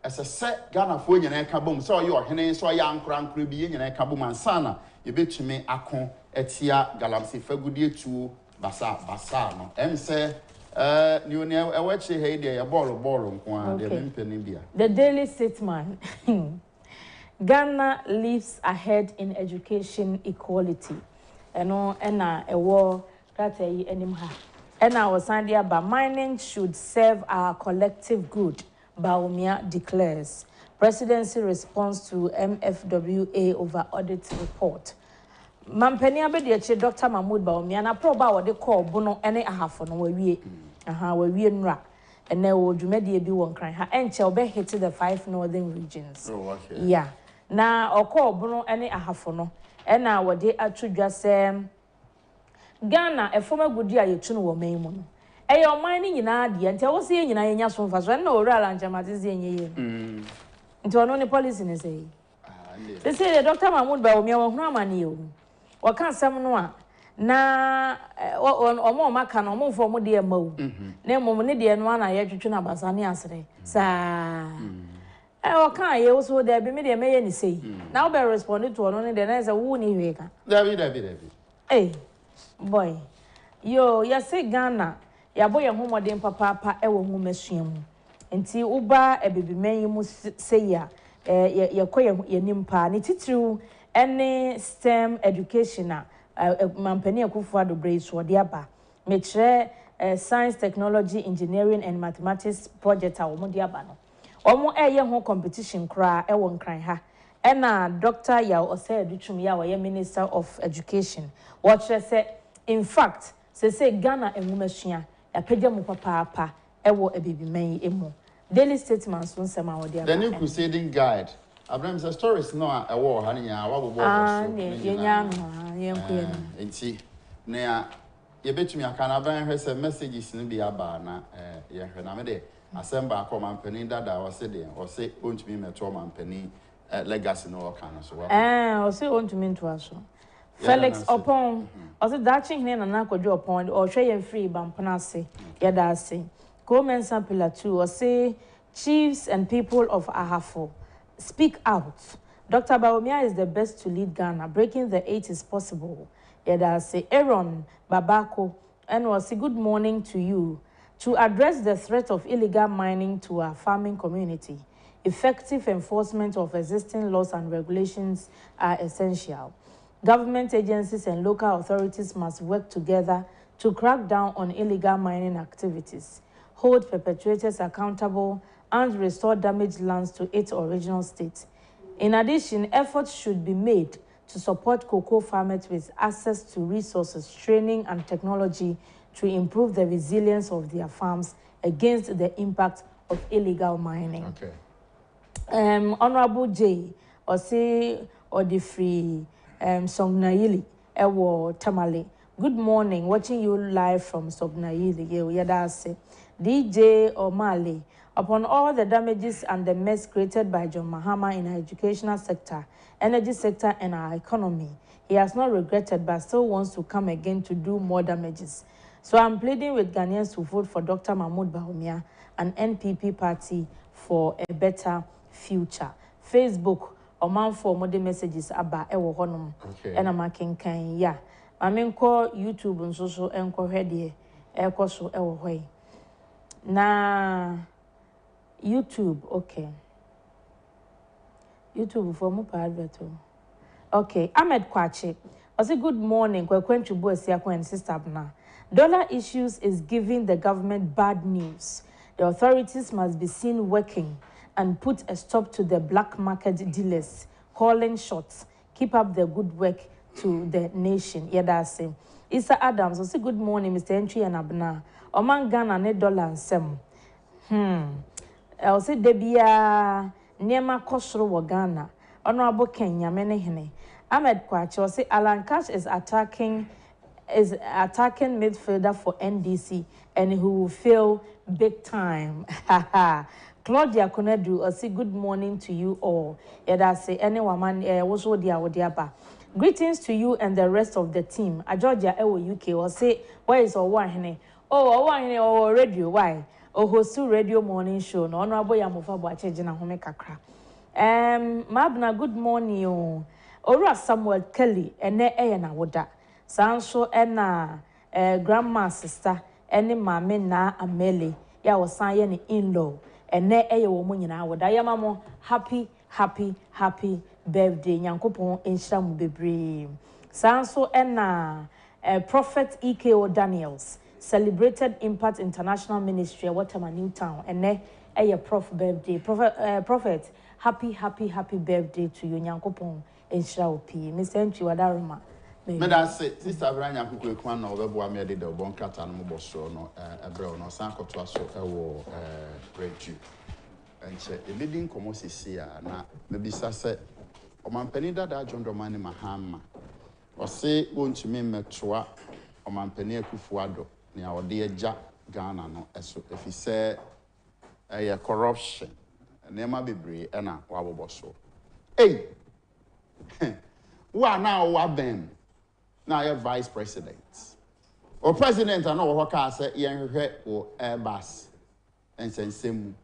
ese se Ghana fo nyina ka bom so ye ohene so ya ankra bi nyina ka bom ansana ye betumi akon etia galamsey fagudie tuo basa no em say you know ewachi he dey ball nko dey mpeni bia the daily statement Ghana leaps ahead in education equality eno na ewo that enim ha ena wasande aba mining should serve our collective good Bawumia declares presidency response to MFWA over audit report Mampeni abede Dr. Mahmoud Bawumia na proba wo de call bono ene ahafo no wawie wawie nra ene wo dwumade bi won kran ha enche obe hit the 5 northern regions okay yeah na okọ bono ene ahafo no ena wo de atwodwa se Ghana efoma gudi ayetu no wo man mu no eye oman ni nyina de nte wo se nyina yenya so mfa so na owura alanjamate ze yenye nti ono ne policy ne say they say Dr. Mahmoud Bawumia wo hunu amane o waka asem no a na omo maka no omo fo mo de mawu na mom ne de no na ye twetwe na basa ne asere sa waka ye wo so de be me de meye ni sei na wo be respond to ono ne de na say wo ni hweka David boy yo ya say Ghana ya boye homodin papa e wo humasua mu enti uba ebebiman mu sei ya ye koye nimpa ne titiriu ene STEM education mampani akufo-addo brace de aba metre science technology engineering and mathematics project a wo de aba no omo eye ho competition kra e won kran ha ena Dr. Yaw Osei-Adutwum ya wo minister of education what say in fact say Ghana enwumasua ya pagya mu papa e wo ebibiman emu daily statements so nsema wo de aba the new crusading guide Abraham says stories no a wo ha nya wa bobo yenya no yenkuye enti na ye betumi aka na ban hwe se messages no bi aba na ye hwe na me de asemba akọ mampani dada o se de o se ontumi meto mampani legacy no o kan so wa o se ontumi nto aso Felix upon also daching here and anako upon or tray and free bampanase yadasi. Comment sample 2 or say chiefs and people of Ahafo speak out. Dr. Bawumia is the best to lead Ghana. Breaking the 8 is possible. Yadasi Aaron Babako and was a good morning to you. To address the threat of illegal mining to our farming community, effective enforcement of existing laws and regulations are essential. Government agencies and local authorities must work together to crack down on illegal mining activities, hold perpetrators accountable, and restore damaged lands to its original state. In addition, efforts should be made to support cocoa farmers with access to resources, training, and technology to improve the resilience of their farms against the impact of illegal mining. Okay. Honorable J, or say, or the free Sognayili, Ewo Tamale. Good morning, watching you live from Sognayili, Yadase. DJ O'Malley, upon all the damages and the mess created by John Mahama in our educational sector, energy sector, and our economy, he has not regretted but still wants to come again to do more damages. So I'm pleading with Ghanaians to vote for Dr. Mahmoud Bawumia and NPP party for a better future. Facebook, Oman for more messages about Ewo Honum. Okay. And I'm making yeah. I mean, call YouTube and so and call ready. So Ewo Hoy. Na YouTube, okay. YouTube for more advert. Okay, Ahmed Kwachi. I say good morning. Kwekwenchubu Esiako and Sister Abna. Dollar issues is giving the government bad news. The authorities must be seen working and put a stop to the black market dealers calling shots. Keep up the good work to the nation. Yeah, that's it. Issa Adams, I say good morning, Mr. Entry and Abna. Oman Ghana ne dollar and sem. I say debia nema kosro wa Ghana. Honorable Kenya menehene. Ahmed Kwachi say Alan Cash is attacking midfielder for NDC and he will fail big time. Claudia Konedu, I say good morning to you all. Yada say anyone was odiaba. Greetings to you and the rest of the team. A Georgia UK or say where is Owahene? Oh, Owahene or radio, why? Oh, hostu radio morning show. No, honorable Yamufa Boachejina Home Kakra. Mabna, good morning. Ora Samuel Kelly, and na woda. Sanso ena grandma sister, ene mame na amele. Ya was saying in-law. And ne woman nyina woda. Yamamo happy birthday. Nyankopon enhira bebre. Sanso ena Prophet EKO Daniels. Celebrated Impact International Ministry at Waterman Newtown. And ne prof birthday. Prophet, happy birthday to you. Nyankopon enhira opi. Mr. Entry wadaruma. Meda say sister Abranya kuku ekwan na obebo amede de obon kata no boso no ebre no san koto aso ewo radio enche the leading commosi na mebisa se omampani dada John Mahama o se wontumi metoa omampani akufo-addo ne awode agya Ghana no eso efise corruption nema bebre na waboboso wa na wa ben now you're vice president. Or president, I know what can say, young or Airbus and send sim.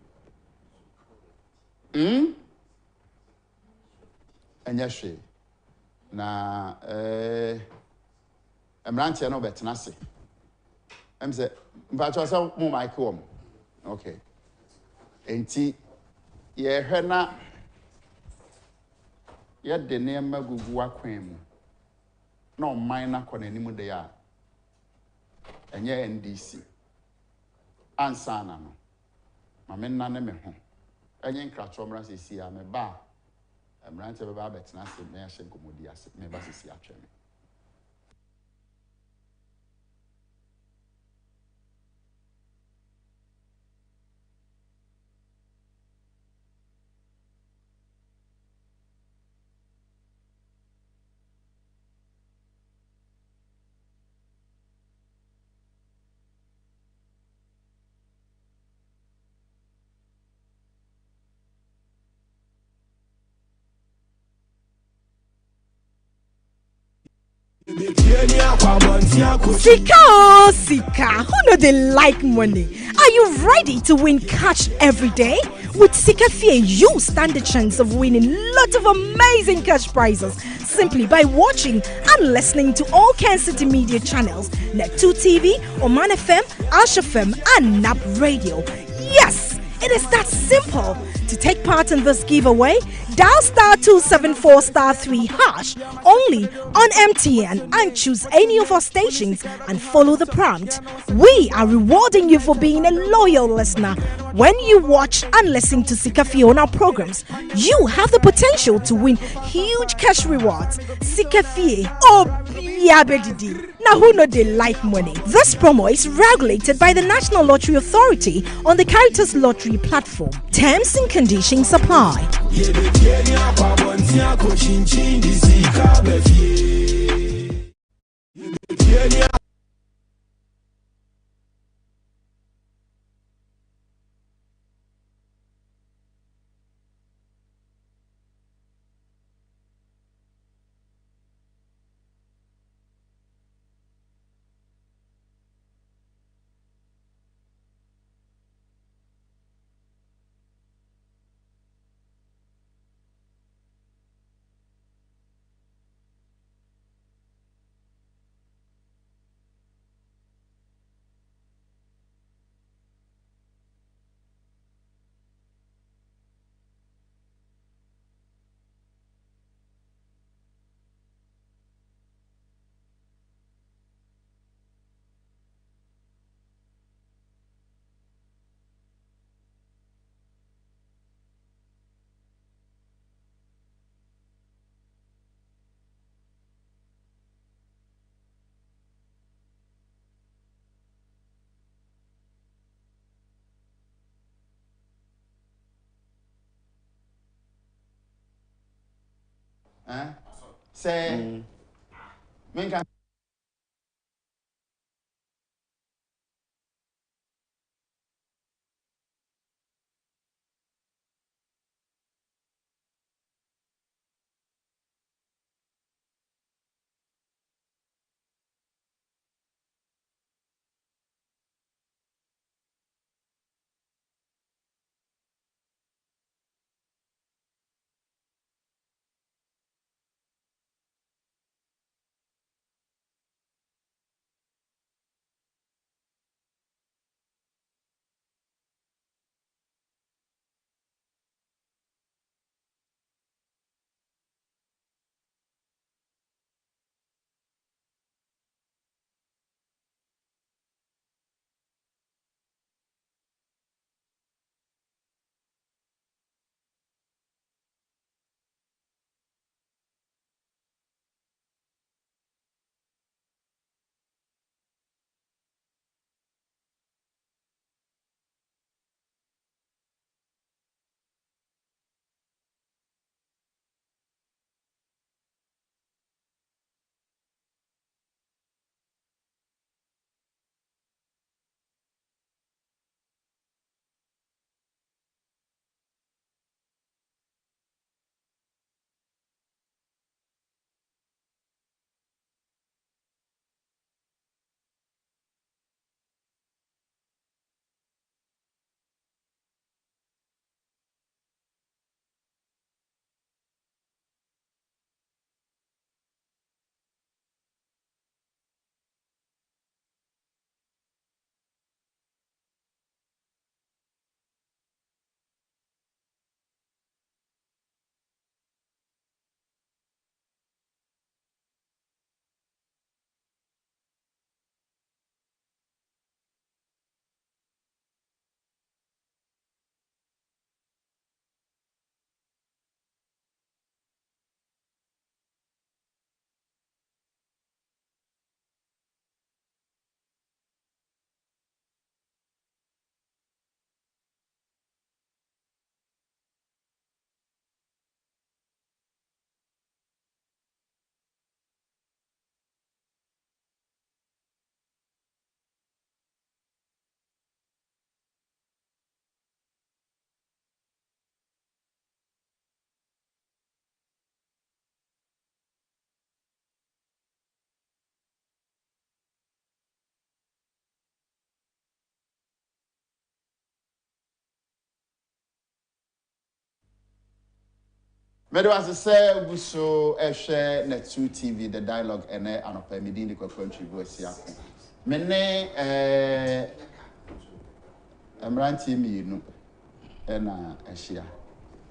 And yes, na I'm ranting no better nasi. I'm say, but I saw more my home. Okay. And see, yeah, Hena, yet the name of Guguaquem. No minor con anymore they are. And yeah, NDC. Ansana no. Mamma nane me home. And yen cratchomras is here, me bar. I'm ranting about Betnasi, may I shank Modias, me basis actually. Sika, oh, Sika, who know they like money? Are you ready to win cash every day? With Sika Fear, you stand the chance of winning lots of amazing cash prizes simply by watching and listening to all Kencity Media channels, Net2 TV, Oman FM, Ash FM, and NAP Radio. Yes, it is that simple. To take part in this giveaway, dial *274*3# only on MTN and choose any of our stations and follow the prompt. We are rewarding you for being a loyal listener. When you watch and listen to Sikafi on our programs, you have the potential to win huge cash rewards. Sikafi, oh, Yabedidi. Now, who know they like money? This promo is regulated by the National Lottery Authority on the Caritas Lottery platform. Terms and conditions apply. Say, Medo as say buso share Netsu TV the dialogue and anopa medini ko contribute sia. Mene Emranti mi no na ehia.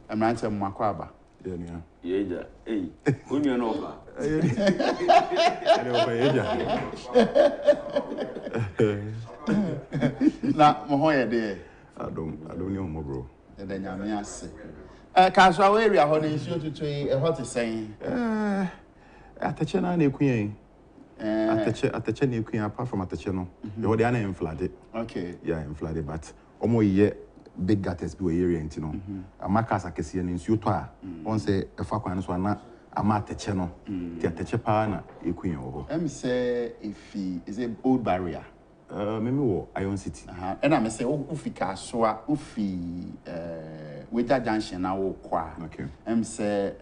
Emranti mmakwaba. Yeja, hey, unya no ba. Na mo ho ye de. I don't know more, bro. The nyame ase. Kaswa area ho ne nsuo tutu e ho te sen. Atache na na ekuyen. Atache na ekuyen apart from atache no. The other na flooded. Okay. Yeah, flooded, but omo ye big gutters be area nti no. Amaka sakese ne nsuo to a on say efa kwan so na ama atache no. Ti atache pa na ekuyen ho. Say if is a old barrier. Memi wo Iron City. And I say ufi kaswa ufi Weja Junction na wo kwa. Okay. Say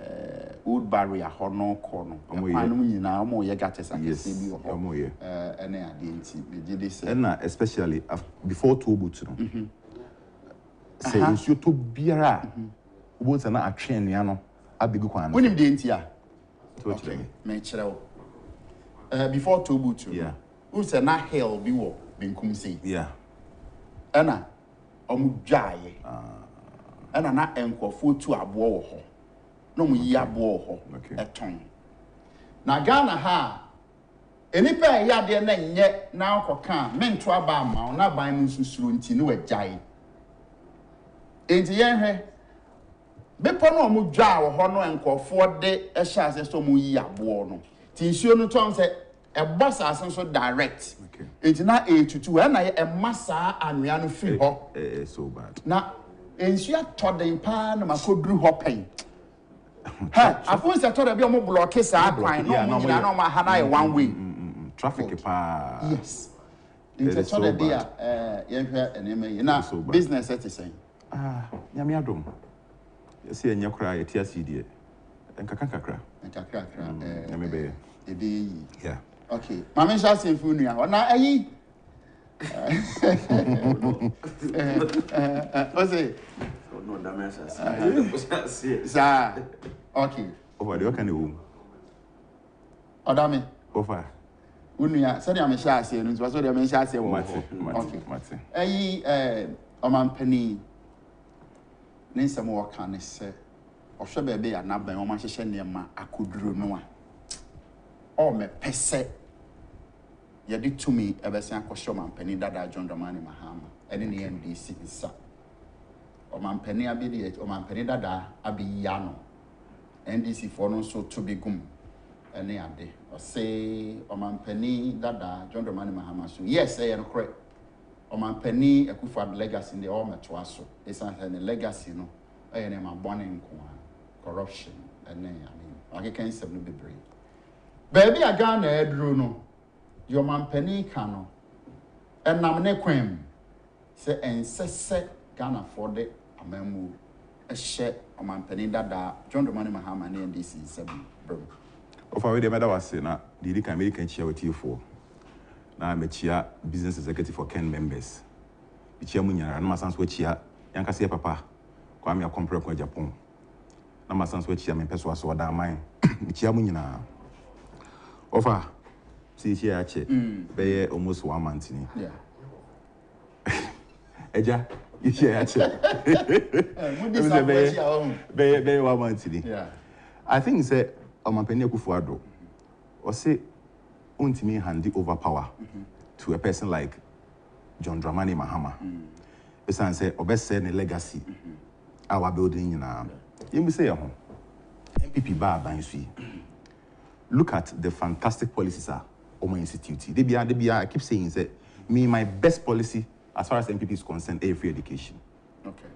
old barrier ho no kono. Kwanu nyina omo ye gates akese bi ho. Omo ye. Ene ade nti me gide say. And especially before two boots no. Say nsuo to biara. Ubot na atwe nua no abegu kwan no. Wonim de nti a. Okay. Me kire wo. Before two boots. Yeah. Who said na hell be wo benkum say. Yeah. Ana omu dwaye. Ana na enkofo tu abo wo ho. No mu yi abo wo ho. Eton. Na Ghana ha enipa ya de na nye na akoka mento aba ama na ban mu susuro nti ne wagyae. Enti yen hwe bepo no omu dwa wo ho no enkofo de ehya ase so mu yi abo no. Ti nsuo no tom say a boss as so direct. Okay. It's not a tutu and a massa and we are free ho. So bad. Now, and she had taught the pan, my could do hopping. Ha, I first I thought I'd be a more block case. I know my Hana one way. Traffic pa. Yes. It's a be a young business at the same. Yamiadum. You see, and you cry at TSCD. And Kakakra. And Kakakra. Maybe. Yeah. Okay. Mama shall say for you. Now, aye. What's it? No damage. Sir. Okay. Over the can you? Odame. Over. Unia, said I shall say, and was what I shall say. Okay. Aye, man penny. Name some more can say. Or shall be a number of my near my akudru no. Oh, me pese. You did to me ever since I show man penny that John Dramani Mahama and in the NDC is sa. O man penny abidi o man penny dada abi yano. NDC for no so to be gum. Any ade. Or say o man penny dada John Dramani Mahama so. Yes, I am correct. O man penny akufo-addo legacy in the all metwaso. It's a legacy no. I am a born in corruption and I mean I can't say no be brave. Baby, I got a drew no. Your man penny cano. And namne quem. Say and say Ghana for the a memu a share a man penny dada John Domani Mahama and this is a bro. Of our matter was saying that the American share with you for. Now I'm a chair business executive for 10 members. The chairman and my son's which here, Yankasi Papa, Kwame a compare with Agyapong. Now my son's which here, my person was so damn the chairman. Offer, see here, be almost 1 month. Yeah. Eja, you hear, be 1 month. Yeah. I think say, my penny akufo-addo, or say, me handy over power to a person like John Dramani Mahama. It's an say, or best say, a legacy, our building now. You say, MPP bar by look at the fantastic policies are Omo Institute. They be, I keep saying that my best policy as far as MPP is concerned, is free education. Okay.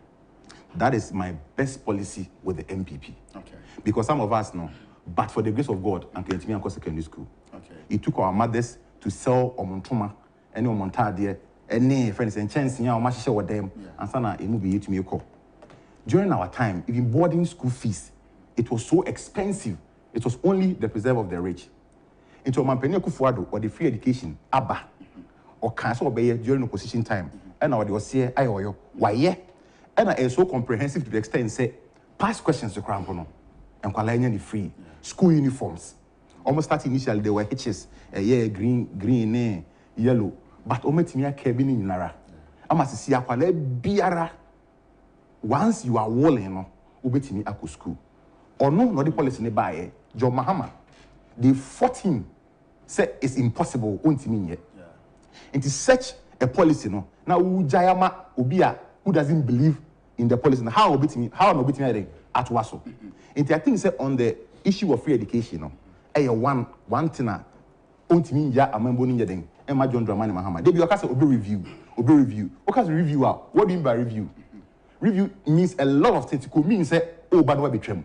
That is my best policy with the MPP. Okay. Because some of us know, but for the grace of God, and continue and go secondary school. Okay. It took our mothers to sell omontoma, any omontade, any friends and chance, you know, share with them, and sana it will be to me. During our time, even boarding school fees, it was so expensive. It was only the preserve of the rich. Into Mampeni akufo-addo or the free education, ABBA, or cancel obey during opposition time, and now they was here, why, yeah, and it's so comprehensive to the extent say, past questions to Crampono. and kwala free. School uniforms. Almost starting initially, they were hitches, green, yellow. But ometimia cabin in Nara. I must see a kwala biara. Once you are walling, ubetimi ako school. Or no, not the policy ne buy. John Mahama, they fought him. Say it's impossible. Untimi yet. It is such a policy, no. Now Ujayama Ubia, who doesn't believe in the policy, how obetimi at Waso. And I think say on the issue of free education, no. One thing untimi ya amembo ni yeding. Emma John Dramani Mahama. They be okase obe review. Okase review out. What do you mean by review? Review means a lot of things. It could mean say, oh, but what be trem.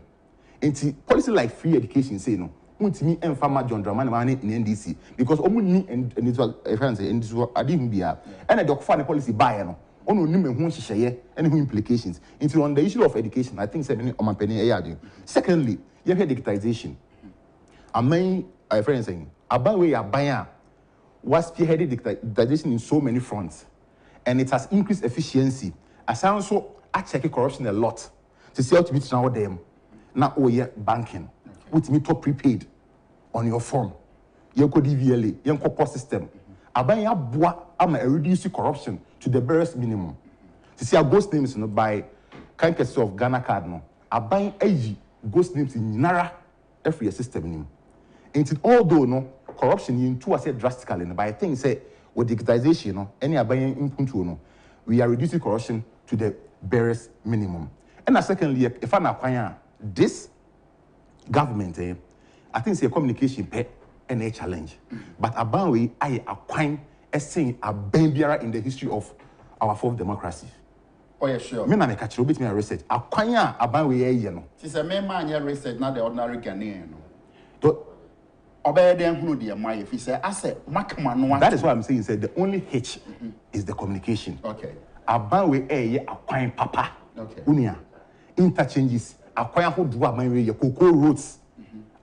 And policy like free education say no. Untimi emfama John Dramani Mahama in NDC because omuni and it was a friend say and this was I didn't be and a doc find policy buy no. Ono nim ehun hihye and who implications. Into on the issue of education, I think say on my penny ayadi. Secondly, you have digitization. Amen, a friend saying, Abaya was spearheaded digitization in so many fronts, and it has increased efficiency. As I also check corruption a lot. To see how to meet now them. Now banking, with me top prepaid on your phone. You could DVLA, you could system. Abaya boa ama reduce corruption to the barest minimum. To see our ghost names by Kencity of Ghana card no. Abaya ghost names in Nara every system name. And although no corruption in two said drastically, but I think say with digitization, no, any abaya input no, we are reducing corruption to the barest minimum. And secondly, if I acquire this government, I think it's a communication pay and a challenge. But about I acquire a saying a benbiara in the history of our fourth democracy. Oh yeah, sure. Me na me catch me research. Acquire about we no. It's a man here research, not the ordinary Ghanaian. No. That is why I'm saying the only H is the communication. Okay. Abanwe acquiring papa. Okay. Unia interchanges acquire who do abanwe cocoa roads.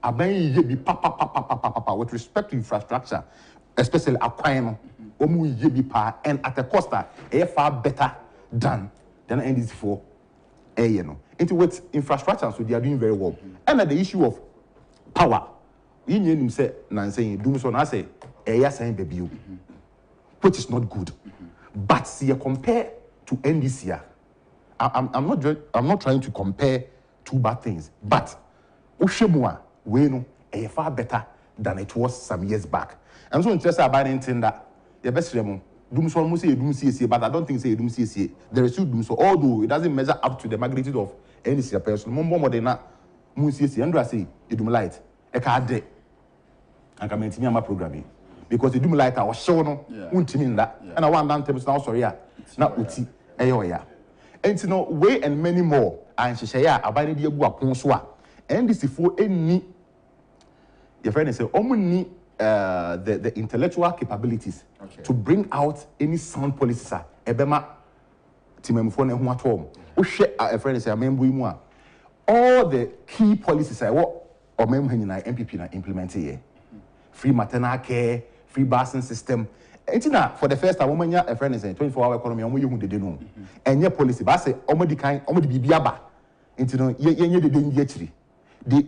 Abanwe be papa with respect to infrastructure, especially acquiring omu ye pa and at a cost far better than NDC for no. Into what infrastructure so they are doing very well. And at the issue of power. You say Nancy do so I say saying baby which is not good. But see you compare to NDC. I'm not trying to compare two bad things, but Ushemua we know far better than it was some years back. I'm so interested about anything that the best remo doom so almost say doom CC, but I don't think say doom CC. There is still doom so although it doesn't measure up to the magnitude of NDC person. More than that, Moon CC and I say you do light. I can't de and come into my programming because the doom light I was shown on that and I want down terms now sorry not uti ayoya and you know way and many more and she say abide the gu apon so a NDC for any your friend say omni the intellectual capabilities to bring out any sound policies ebema timemfo na hu atom wo hwe a friend say amembo mu a all the key policies I what or MPP na implement here. Free maternal care, free basing system. And for the first time, woman a friend is 24-hour economy, and they know. And your policy, but say, omodi kind, omodi bibiaba. And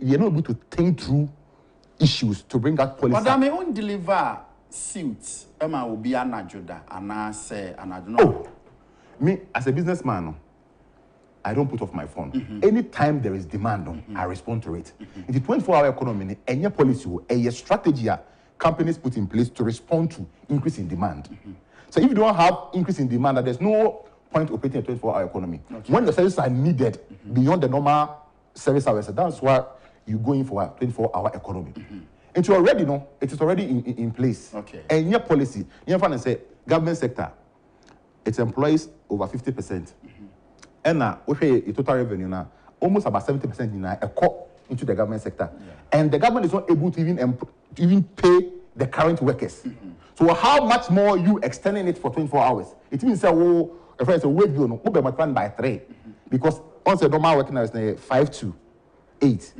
you're not able to think through issues to bring out policy. But I may only deliver suits. Emma will be anajoda, and I say, and I don't know. Me as a businessman. I don't put off my phone. Anytime there is demand, I respond to it. In the 24-hour economy, any policy or a strategy companies put in place to respond to increase in demand. So if you don't have increase in demand, there's no point operating a 24-hour economy. When the services are needed beyond the normal service hours, that's why you go in for a 24-hour economy. And you already know it is already in place. And your policy, you have to say government sector, it employs over 50%. And now, okay, total revenue now, almost about 70% in a cut into the government sector. And the government is not able to even pay the current workers. So how much more you extending it for 24 hours? It means that if I say wage bill, no, we multiply by 3. Because once the normal working hours is 5 to 8.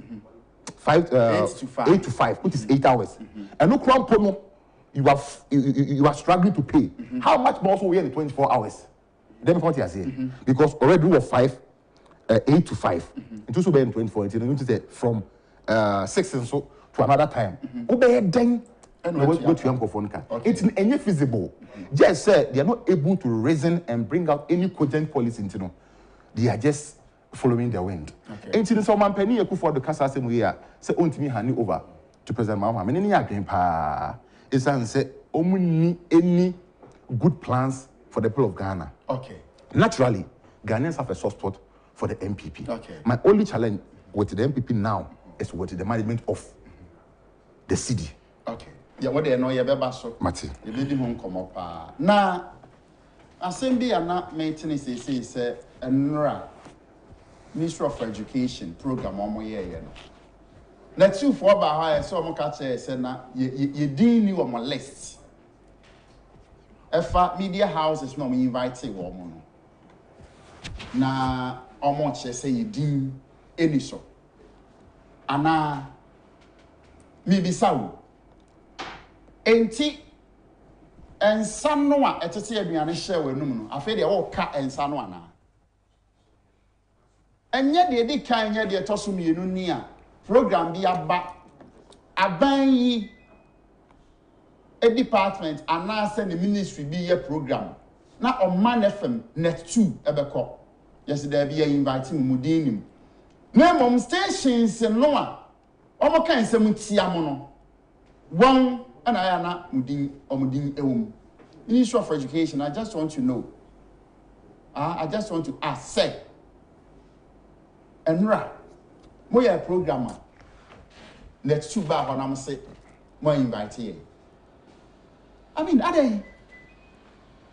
8 to 5, which is 8 hours. And no crown promo, you are struggling to pay. How much more so we in 24 hours? Then what you say? Because already we were 5 8 to 5. It also be in 24. You know, say from 6 and so to another time. Obey then. And what you have phone car. It's any feasible. Just say they are not able to reason and bring out any cogent policy into no. They are just following the wind. And in some penny akufo-addo kasa asem we are say ontimi hand over to President Mahama. Me ni adwen pa. It's say omuni any good plans for the people of Ghana. Okay. Naturally, Ghanaians have a soft spot for the MPP. Okay. My only challenge with the MPP now is with the management of the city. Okay. Yeah, what they know you be so. Mati. You be home come up. Na assembly ana maintenance say NRA Ministry of Education program omo ye no. Na two for ba ha so omo ka say na ye din ni omo list. Efa media houses no me invite wo omo no. Na omo che say ye din eni so. Ana mi bisawo enti ensa no a etete aduane hye w'anum no afi de wo ka ensa no ana enye de di kan enye de to so mienu ni a program bi aba aban yi a department ana se the ministry bi ye program na Oman FM net 2 ebekọ yesterday bi invite mu dinim na mom stations no a omo kan nsem tia mo no one and I am not mudin Ministry of Education. I just want to know. I just want to ask, say, Enra, moya programmer. Let's two back on I'm say, more invite here. I mean, are they?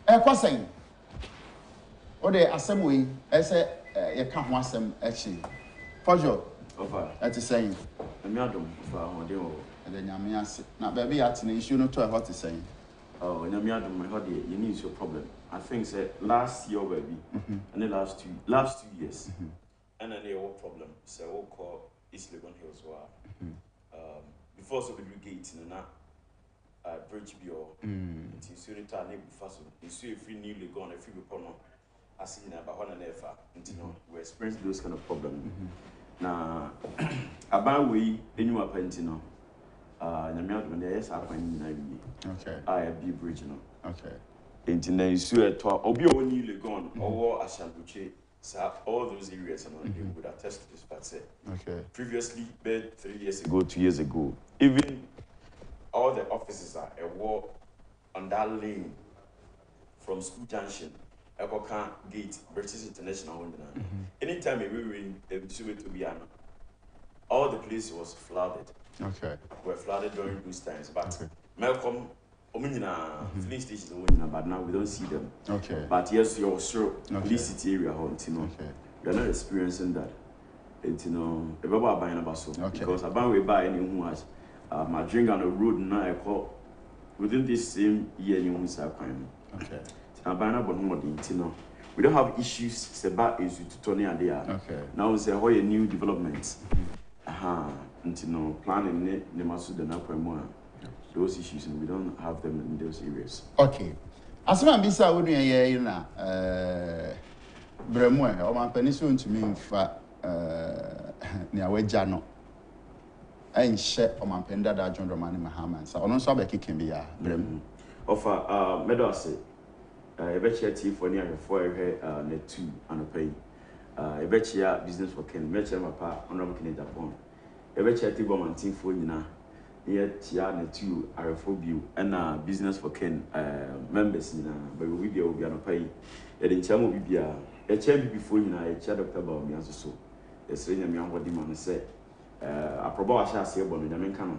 Kwasi. Or the assembly, I say, you can't want them actually. For sure. That's the same. I'm not doing and then Yamias. Now, baby, at an issue, no to what to say. Oh, and my hobby, you need your problem. I think last year, baby, and the last two years, and then they were problem. So we'll call East Legon Hills. Before so we do gates in a bridge bio, it's in Surita, neighbor Faso, it's so free newly gone, a few people. I see about one and ever, we experience those kind of problems. Now, about we, the new apprentice. Okay. I be bridge no. Okay. Into you sue to obi o newly gone or Ashambuche, all those areas and they would attest to this but say. Okay. Previously, 3 years ago, 2 years ago, even all the offices are a war on that lane from School Junction, Ekokan Gate, British International. Anytime we were in the to be all the place was flooded. Okay. Were flooded during those times, but okay. Malcolm, filling stations, but now we don't see them. Okay. But yes, you're sure this city area, you know, you're not experiencing that. It's about buying a bus because about we buy any who has my drink on the road now. I call within this same year, you won't start crying. Okay. I'm buying about more, we don't have issues about is to Tony and there. Okay. Now it's a whole new developments. Planning the masu the napwa those issues and we don't have them in those areas. Okay. Asema bisa wonu ye na bremu e o man pani so ntumi mfa ne awagya no enhye o man pani dada John Dramani Mahama sa ono so abekeke bi ya bremu offer medose ebechi ati for near for net 2 anopai ebechi business for Ken mechi mapa honorable Ken Agyapong ebechi ati bomantin for nyina yet ya net 2 arefobio and business for Ken members nyina but we be obi anopai e de nchamo bibia e chen before nyina e cha Dr. Baomi aso esre nyame anwodi man se aproba wa sha ase ebo no nyame nka no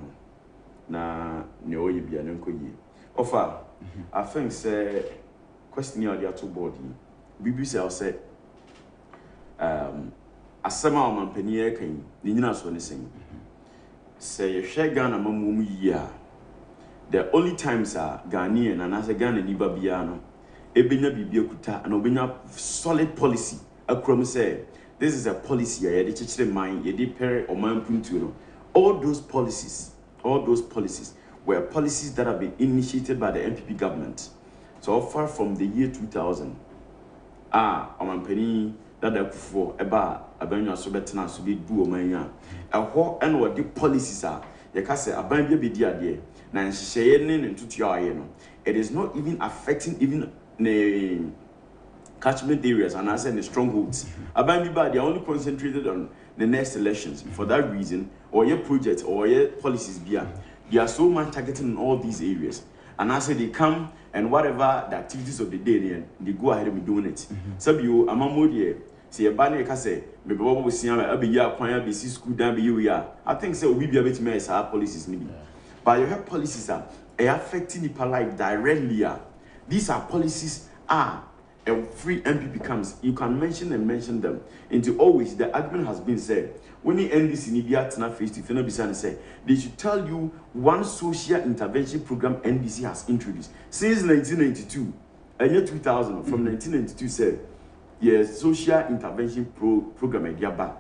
na ne oyi bia ne nkoyi offer I think say question you are to board BBC will say asema o mampani e kan ni nyina so ne sen say you share Ghana mamum year the only times are Ghanaian and as a Ghana ni babia no ebenya bibia kuta and obenya solid policy akrom say this is a policy ya de chichire man ye de pere o man puntu no all those policies were policies that have been initiated by the MPP government. So far from the year 2000, Omampeni that akufo eba abanwa so betena so be du o manya ɛhɔ ɛna wɔde policies a yɛka sɛ aban bia bedi ade na nhyehyɛe ne ntutu ayɛ no it is not even affecting even the catchment areas and as the strongholds aban bia they are only concentrated on the next elections. For that reason, or your projects or your policies they are so much targeting in all these areas. And as they come and whatever the activities of the day, they go ahead and be doing it. So you amamodie say a banner say me baba see abi ya kwan be school down be you are. I think say we be able to make our policies maybe. But your policies are affecting the life directly. These are policies a free MPP comes, you can mention them. Into always the argument has been said when you end this in India face to Fenobisa say they should tell you one social intervention program NDC has introduced since 1992 and year 2000 from 1992 said yes social intervention program at Diaba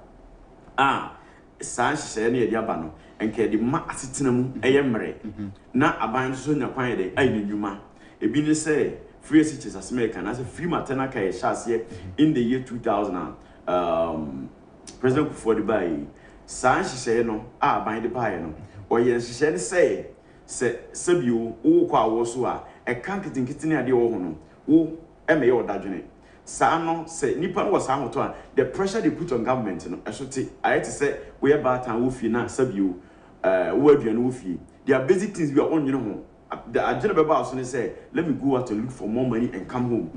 Sanshi Diaba no and the ma asitinum ayemre na aban so nya kwan de ay nyuma ebi ne say free teachers as American as a free maternal care here in the year 2000 President for the buy Sanshi say no ban the buy no or yes she say sabio wo kwa wo so a kan kitin ade wo ho no wo eme ye odadwene sa no say nipa no was ahoto the pressure they put on government no esote I had to say we about time wo fi na sabio wo aduane wo fi there are basic things we are on ho the agenda baba also say let me go out and look for more money and come home.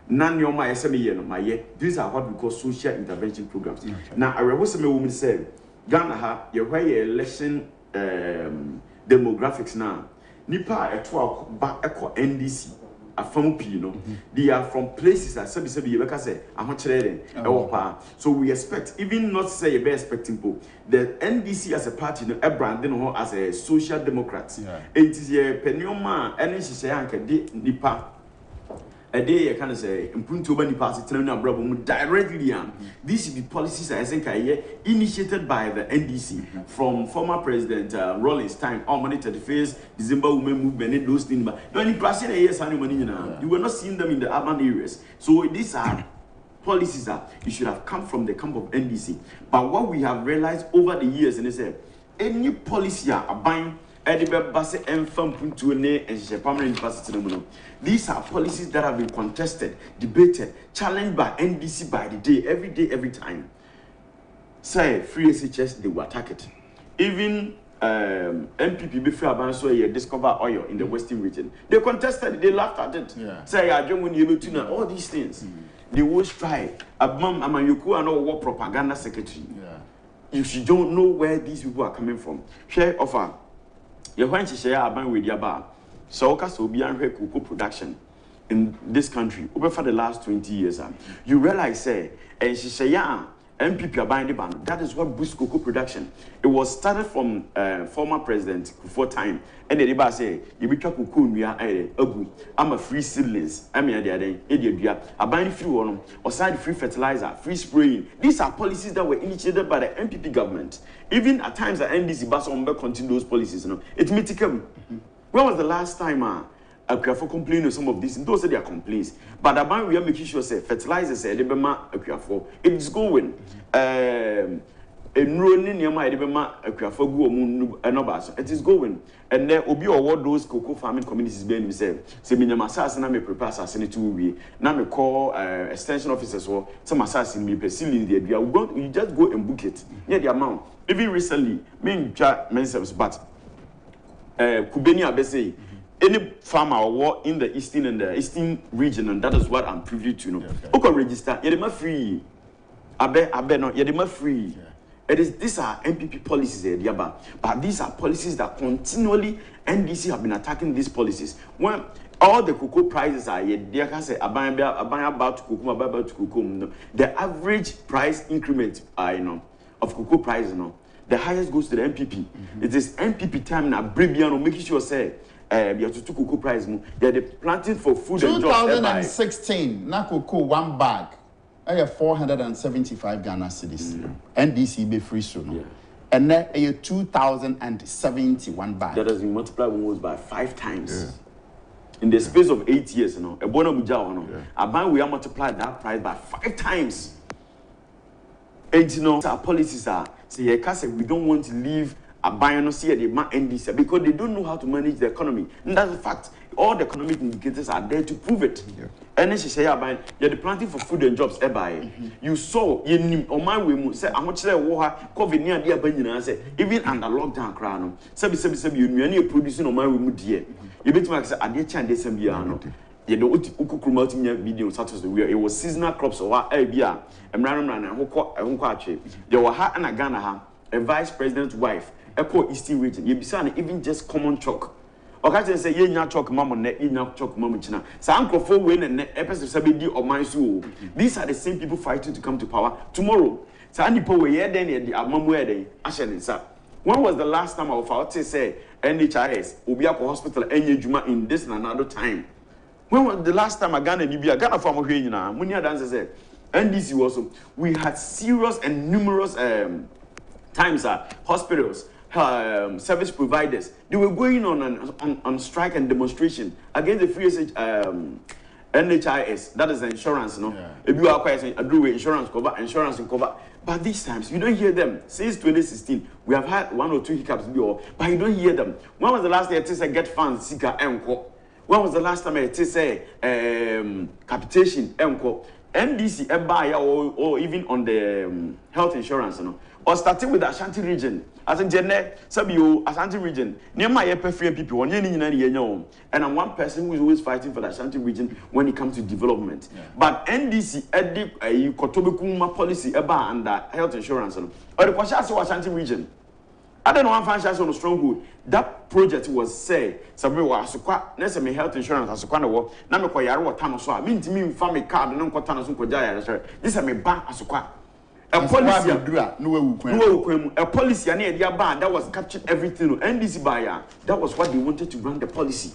None your my SME no my these are what we call social intervention programs. Now I remember some women say Ghana ha your way election demographics now nipa eto ba eko NDC afam pi no they are from places that sabi you say ahokyere den so we expect even not say you be expecting people the NDC as a party no branding as a social democrat it is a penioma any hyehyɛ anka de nipa a day can say impunto ba nipa asetena na brabo mu directly these should be policies I think initiated by the NDC from former president Rawlings time on Monday 31st December women movement and those things but when you were not seeing them in the urban areas so these are policies that you should have come from the camp of NDC but what we have realized over the years and they say any policy buying these are policies that have been contested, debated, challenged by NDC by the day, every time. Say free SHS, they will attack it. Even MPP before Abanso discover oil in the Western region. They contested it, they laughed at it. Say I don't want you to know all these things. They will strike. Abam Amayuku and all war propaganda secretary. If you don't know where these people are coming from, share offer. You want to share aban with Yaba. So also be cocoa production in this country over for the last 20 years. You realize say and she say MPP are buying the ban. That is what boosts cocoa production. It was started from former president before time. And the say you be cocoa we are I'm a free seedlings. I'm a buying free one or side free fertilizer, free spraying. These are policies that were initiated by the MPP government. Even at times the NDC bus on continue those policies. It mitigate. When was the last time Agyapong complained of some of these? Those are their complaints. But about we are making sure say fertilizers say Agyapong it is going. It is going. And then obi award those cocoa farming communities being say me assassin na me prepare assassin 2 week. Now me call extension officers or some assassin me pursuing the area. You just go and book it. Yeah, the amount. Even recently, me myself but Kubenia Bese, any farmer or in the eastern region, and that is what I'm privy to know. Okay, register, you're free. Abe no, you're free. It is these are MPP policies, but these are policies that continually NDC have been attacking these policies. When all the cocoa prices are about cocoa, the average price increment of cocoa price the highest goes to the MPP. It is MPP time now. Brebiano making sure say you have to cocoa price. They are planting for food and jobs. 2016, na cocoa 1 bag. I have 475 Ghana cedis. NDC be free soon. And then a 2,071 bag. That has been multiplied almost by 5 times. In the space of 8 years, a bono mujao, a ban we have multiplied that price by 5 times. And you know, our policies are say we don't want to leave a buy no see the NDC because they don't know how to manage the economy. And that's the fact. All the economic indicators are there to prove it. And then she say, you're planting for food and jobs. You saw on my way, say, how much COVID near the Abandon, say, even under lockdown crown. Sabi, you producing on my way, dear. You bet me, I did change this and you know, Ukukumatin video such as the way it was seasonal crops or Abia, and Random and there were her and a Ghana, a vice president's wife, a poor Eastern region. You be saying even just common chalk. Okay, say ye nya chalk mama net, ye nya chalk mama china. So uncle for win and episode 70 of my soul. These are the same people fighting to come to power tomorrow. So Andy Power ye then the Amamu day, Ashen sir. When was the last time of our say NHIS, Obiako Hospital, and Juma in this and another time? When was the last time I Ghana Ghana from here now? Munya dances said NDC also. We had serious and numerous times at hospitals. Service providers, they were going on strike and demonstration against the free NHIS, that is the insurance, no? If you are quite a do insurance cover, but these times you don't hear them. Since 2016, we have had 1 or 2 hiccups, but you don't hear them. When was the last day it is a get funds, Sika Enko? When was the last time it is a capitation Enko? NDC, or even on the health insurance, no? Or starting with the Ashanti region. As in Jene, Sabio, Ashanti region. Near my free people, and I'm one person who is always fighting for the Ashanti region when it comes to development. But NDC, a Kotobekuma policy about under health insurance, or the Kwasi Ashanti region. I don't know one financial on stronghold. That project was say, Sabi was Nesame health insurance as a kind of work. Namakoyaro Tanoso, mean to me, family card, and Uncle Tanoso Kojaya. This is a bank as a policy, a policy, and the ban that was captured everything. NDC buyer, that was what they wanted to run the policy.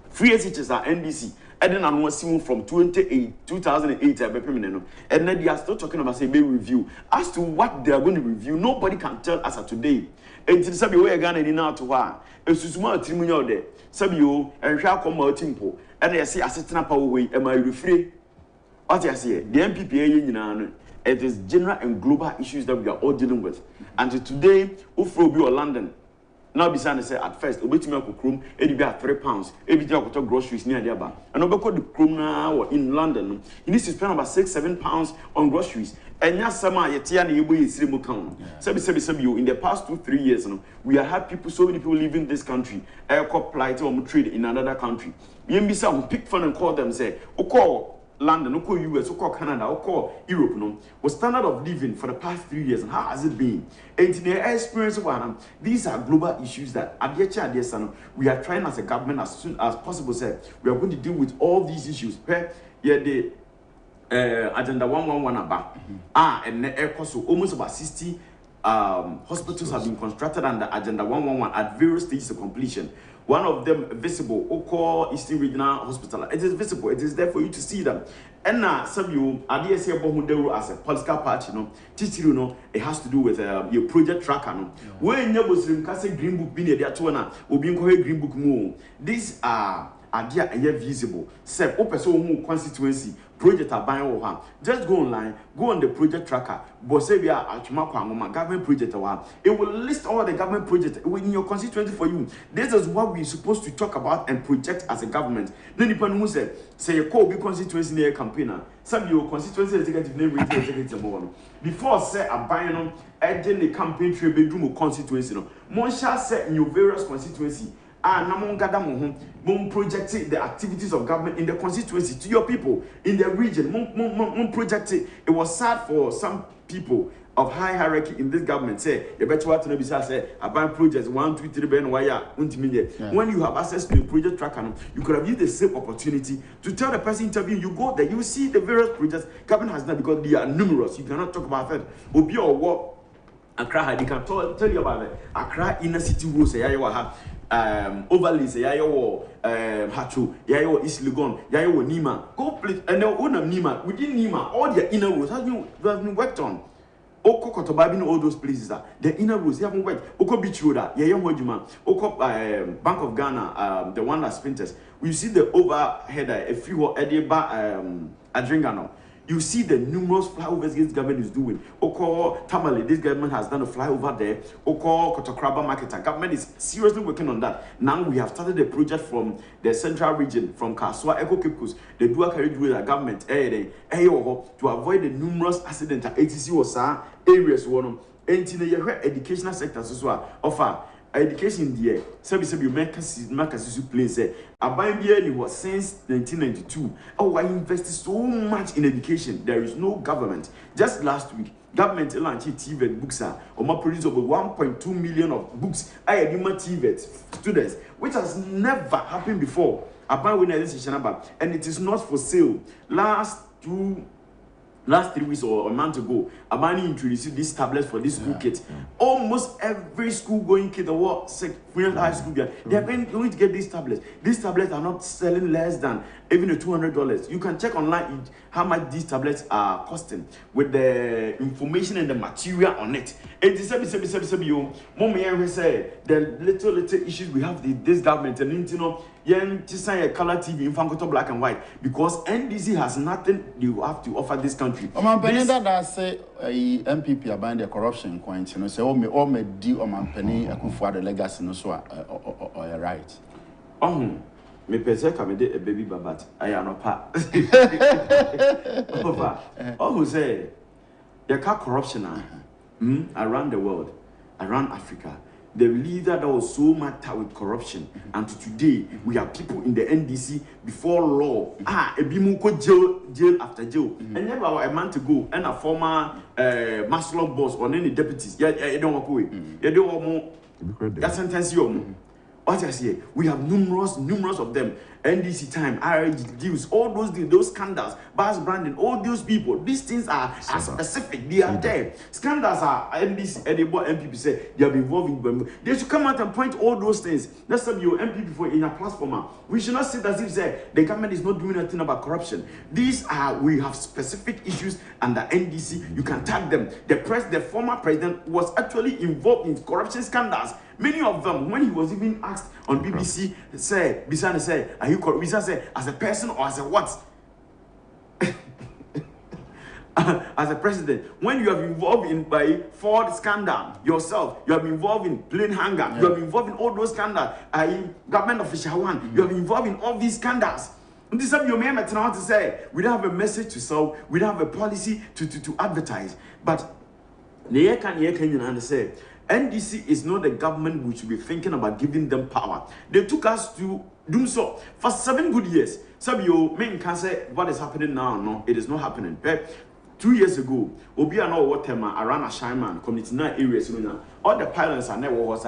Free SHS are NDC. And then I was seeing from 2008, and then they are still talking about say review as to what they are going to review. Nobody can tell us today. And to say we are going to now to her. It's a small trimunal there. Sabio and shall come out tempo. And they say, I sit up away. Am I free? What I say, the MPPA union. It is general and global issues that we are all dealing with. And today, Ufrobi or London. Now, beside say at first, Obetimako Chrome, it be at £3. Every day, I groceries near the bar. And Obeko the Chrome now in London, he needs to spend about £6-7 on groceries. And yes, some are yet in the past 2-3 years, we have had people, so many people leaving this country, aircraft flight or trade in another country. Yembisa who pick fun and call them, say, call London, US, Canada, Europe, was standard of living for the past 3 years. And how has it been? And in their experience, these are global issues that we are trying as a government as soon as possible. We are going to deal with all these issues. The Agenda 111 about and the almost about 60 hospitals have been constructed under Agenda 111 at various stages of completion. One of them visible, Oko Eastern Regional Hospital. It is visible. It is there for you to see them. And now, some you are say about as a political party, it has to do with your project tracker. When you was in Green Book being there to an Green Book more. These are visible. Say, open constituency. Project are buying over. Just go online, go on the project tracker. Bosebia Agyapong government project. It will list all the government projects in your constituency for you. This is what we're supposed to talk about and project as a government. Then you can say a call be constituency near campaigner. Some your constituency executive name executive. Before say a buying on the campaign 3-bedroom constituency. Monsha said in your various constituency. Project the activities of government in the constituency to your people in the region. Project it. It was sad for some people of high hierarchy in this government. Say, you better what to say about projects 1, 2, 3, when you have access to a project tracker, you could have used the same opportunity to tell the person interviewing. You go there, you see the various projects government has done because they are numerous. You cannot talk about that. Obi or what Accra, they can tell you about it. Accra inner city rules say overlays, Hachu, Yayo East Legon, Yayo Nima. Go please, and now Nima, within Nima, all their inner rules have been worked on. Oko Kotobabin, all those places are the inner rules, they haven't worked. Oko Beach Road, Yayo Hojima, Oko Bank of Ghana, the one that sprinters. We see the overhead, a few Ediba Adringano. You see the numerous flyovers this government is doing. Oko Tamale, this government has done a flyover there. Oko Kotokraba Market, government is seriously working on that. Now we have started a project from the central region, from Kaswa, Eko Kipkus, the dual carriage with the government, to avoid the numerous accidents at ATC or SAR areas. Educational sectors as well offer education there. You make a place. Abambia was since 1992. I invested so much in education. There is no government. Just last week, government launched TVET books. Produced over 1.2 million of books. I had TVET students, which has never happened before. And it is not for sale. Last 3 weeks or a month ago, Abani introduced these tablets for this school kids. Almost every school going kid or high school, they are going to get these tablets. These tablets are not selling less than even $200. You can check online how much these tablets are costing with the information and the material on it. It is the little issues we have with this government and just say a color TV in black and white because NDC has nothing you have to offer this country. That say MPP are buying the corruption coins, say all me do Penny akufo-addo legacy no so or right. Me pese ka me de a baby babat I am not pa. Who say there can corruption around the world, around Africa. The leader that was so matter with corruption, and today we have people in the NDC before law. Ebimuko jail after jail. And never a month ago, and a former Maslog boss or any deputies. You don't walk away. You don't want more. That sentence you. What I say, we have numerous of them. NDC time, RIG deals, all those scandals, Bas Brandon, all those people. These things are specific. They are there. Scandals are NDC, MPP say they have been involved in them. They should come out and point all those things. Let's have your MPP for in a platform. We should not sit as if say the government is not doing anything about corruption. We have specific issues under NDC. You can tag them. The former president was actually involved in corruption scandals. Many of them, when he was even asked on BBC, Bisane said, are you corrupt? Bisane said, as a person or as a what? As a president, when you have involved in by Ford scandal yourself, you have been involved in plane hangar, you have been involved in all those scandals, government official one, you have been involved in all these scandals. And this is what you may want to say. We don't have a message to sell, we don't have a policy to advertise. But the can say NDC is not the government we should be thinking about giving them power. They took us to do so for 7 good years. Some of you men can say what is happening now. No, it is not happening. 2 years ago, Obi and all water around a Shireman community 9 areas. All the pylons are never was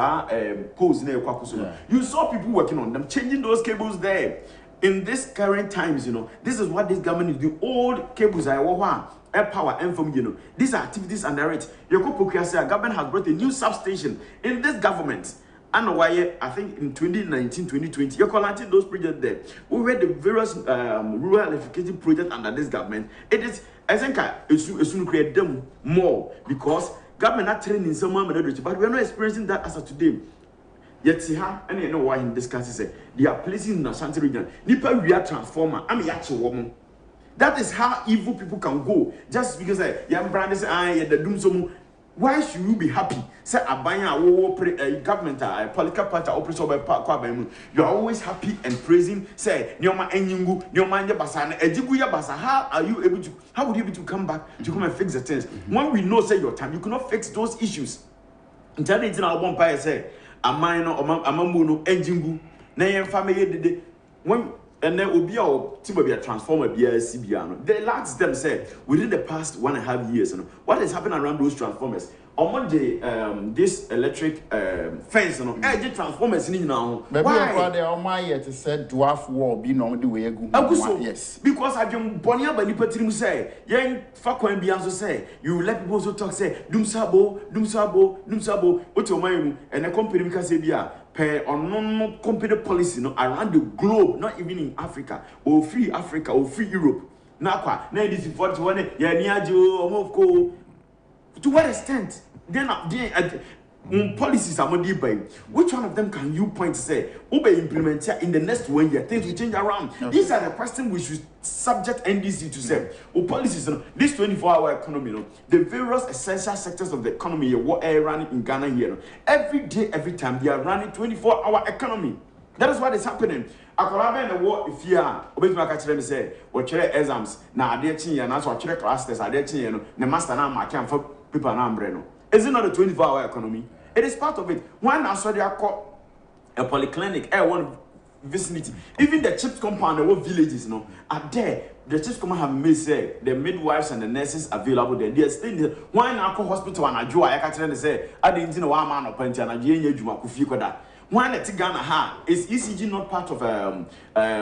poles near Kwakusuma. You saw people working on them, changing those cables there. In this current times, this is what this government is doing. Old cables are air power and from these activities under it. Government has brought a new substation in this government. And why I think in 2019, 2020, you're collecting those projects there. We read the various rural electrification projects under this government. It is, I think, it should create them more because government not training someone, but we are not experiencing that as of today. Yet, see how, and you know why in this case, they are placing in the Ashanti region. Nipa we are transformer. I'm a actual woman. That is how evil people can go. Just because young brand say, the doom so. Why should you be happy? Say a government, a political party, operation by you are always happy and praising. Say, Nyoma Enyungu, Nyoma Basana, Ejiguya Basa. How would you be able to come back to come and fix the things? When we know, say your time, you cannot fix those issues. In our one pie say, a minor or Amamuno, Ejingu, Nayan family, when and then will be our Tiba transformer BSCBiano. They asked them, say, within the past 1.5 years, what is happening around those transformers? On Monday, this electric fence, energy transformers in now. Why they are my yet said dwarf war be no the way you go. Yes, because I can Bonia by Nipatrim say, Yang Fakwan Bianzo say, you let people also talk, say, Dum Sabo, what's your mind? And a company can say, per on non company policy around the globe, not even in Africa, or free Africa, or free Europe. Nakwa, this is 41, to what extent? policies are made by. Which one of them can you point to say, Ube implement in the next 1 year? Things will change around. Okay. These are the questions we should subject NDC to say. Policies, this 24-hour economy, the various essential sectors of the economy, what are running in Ghana here. Every day, every time, they are running 24-hour economy. That is what is happening. Akorabe na wo if ya obetuma ka kire me say wo kire exams na ade chin na so kire class test ade chin no ne master na ma kan for paper na ambre no. Is it not a 24-hour economy? It is part of it. When I saw a polyclinic, one vicinity, even the chips compound, the villages, are there. The chips compound have made say the midwives and the nurses available there. They are still there. When I go hospital and I do, I can say, I didn't know one man or pension and I Juma Kufi Koda. When the Ghana ha is ECG not part of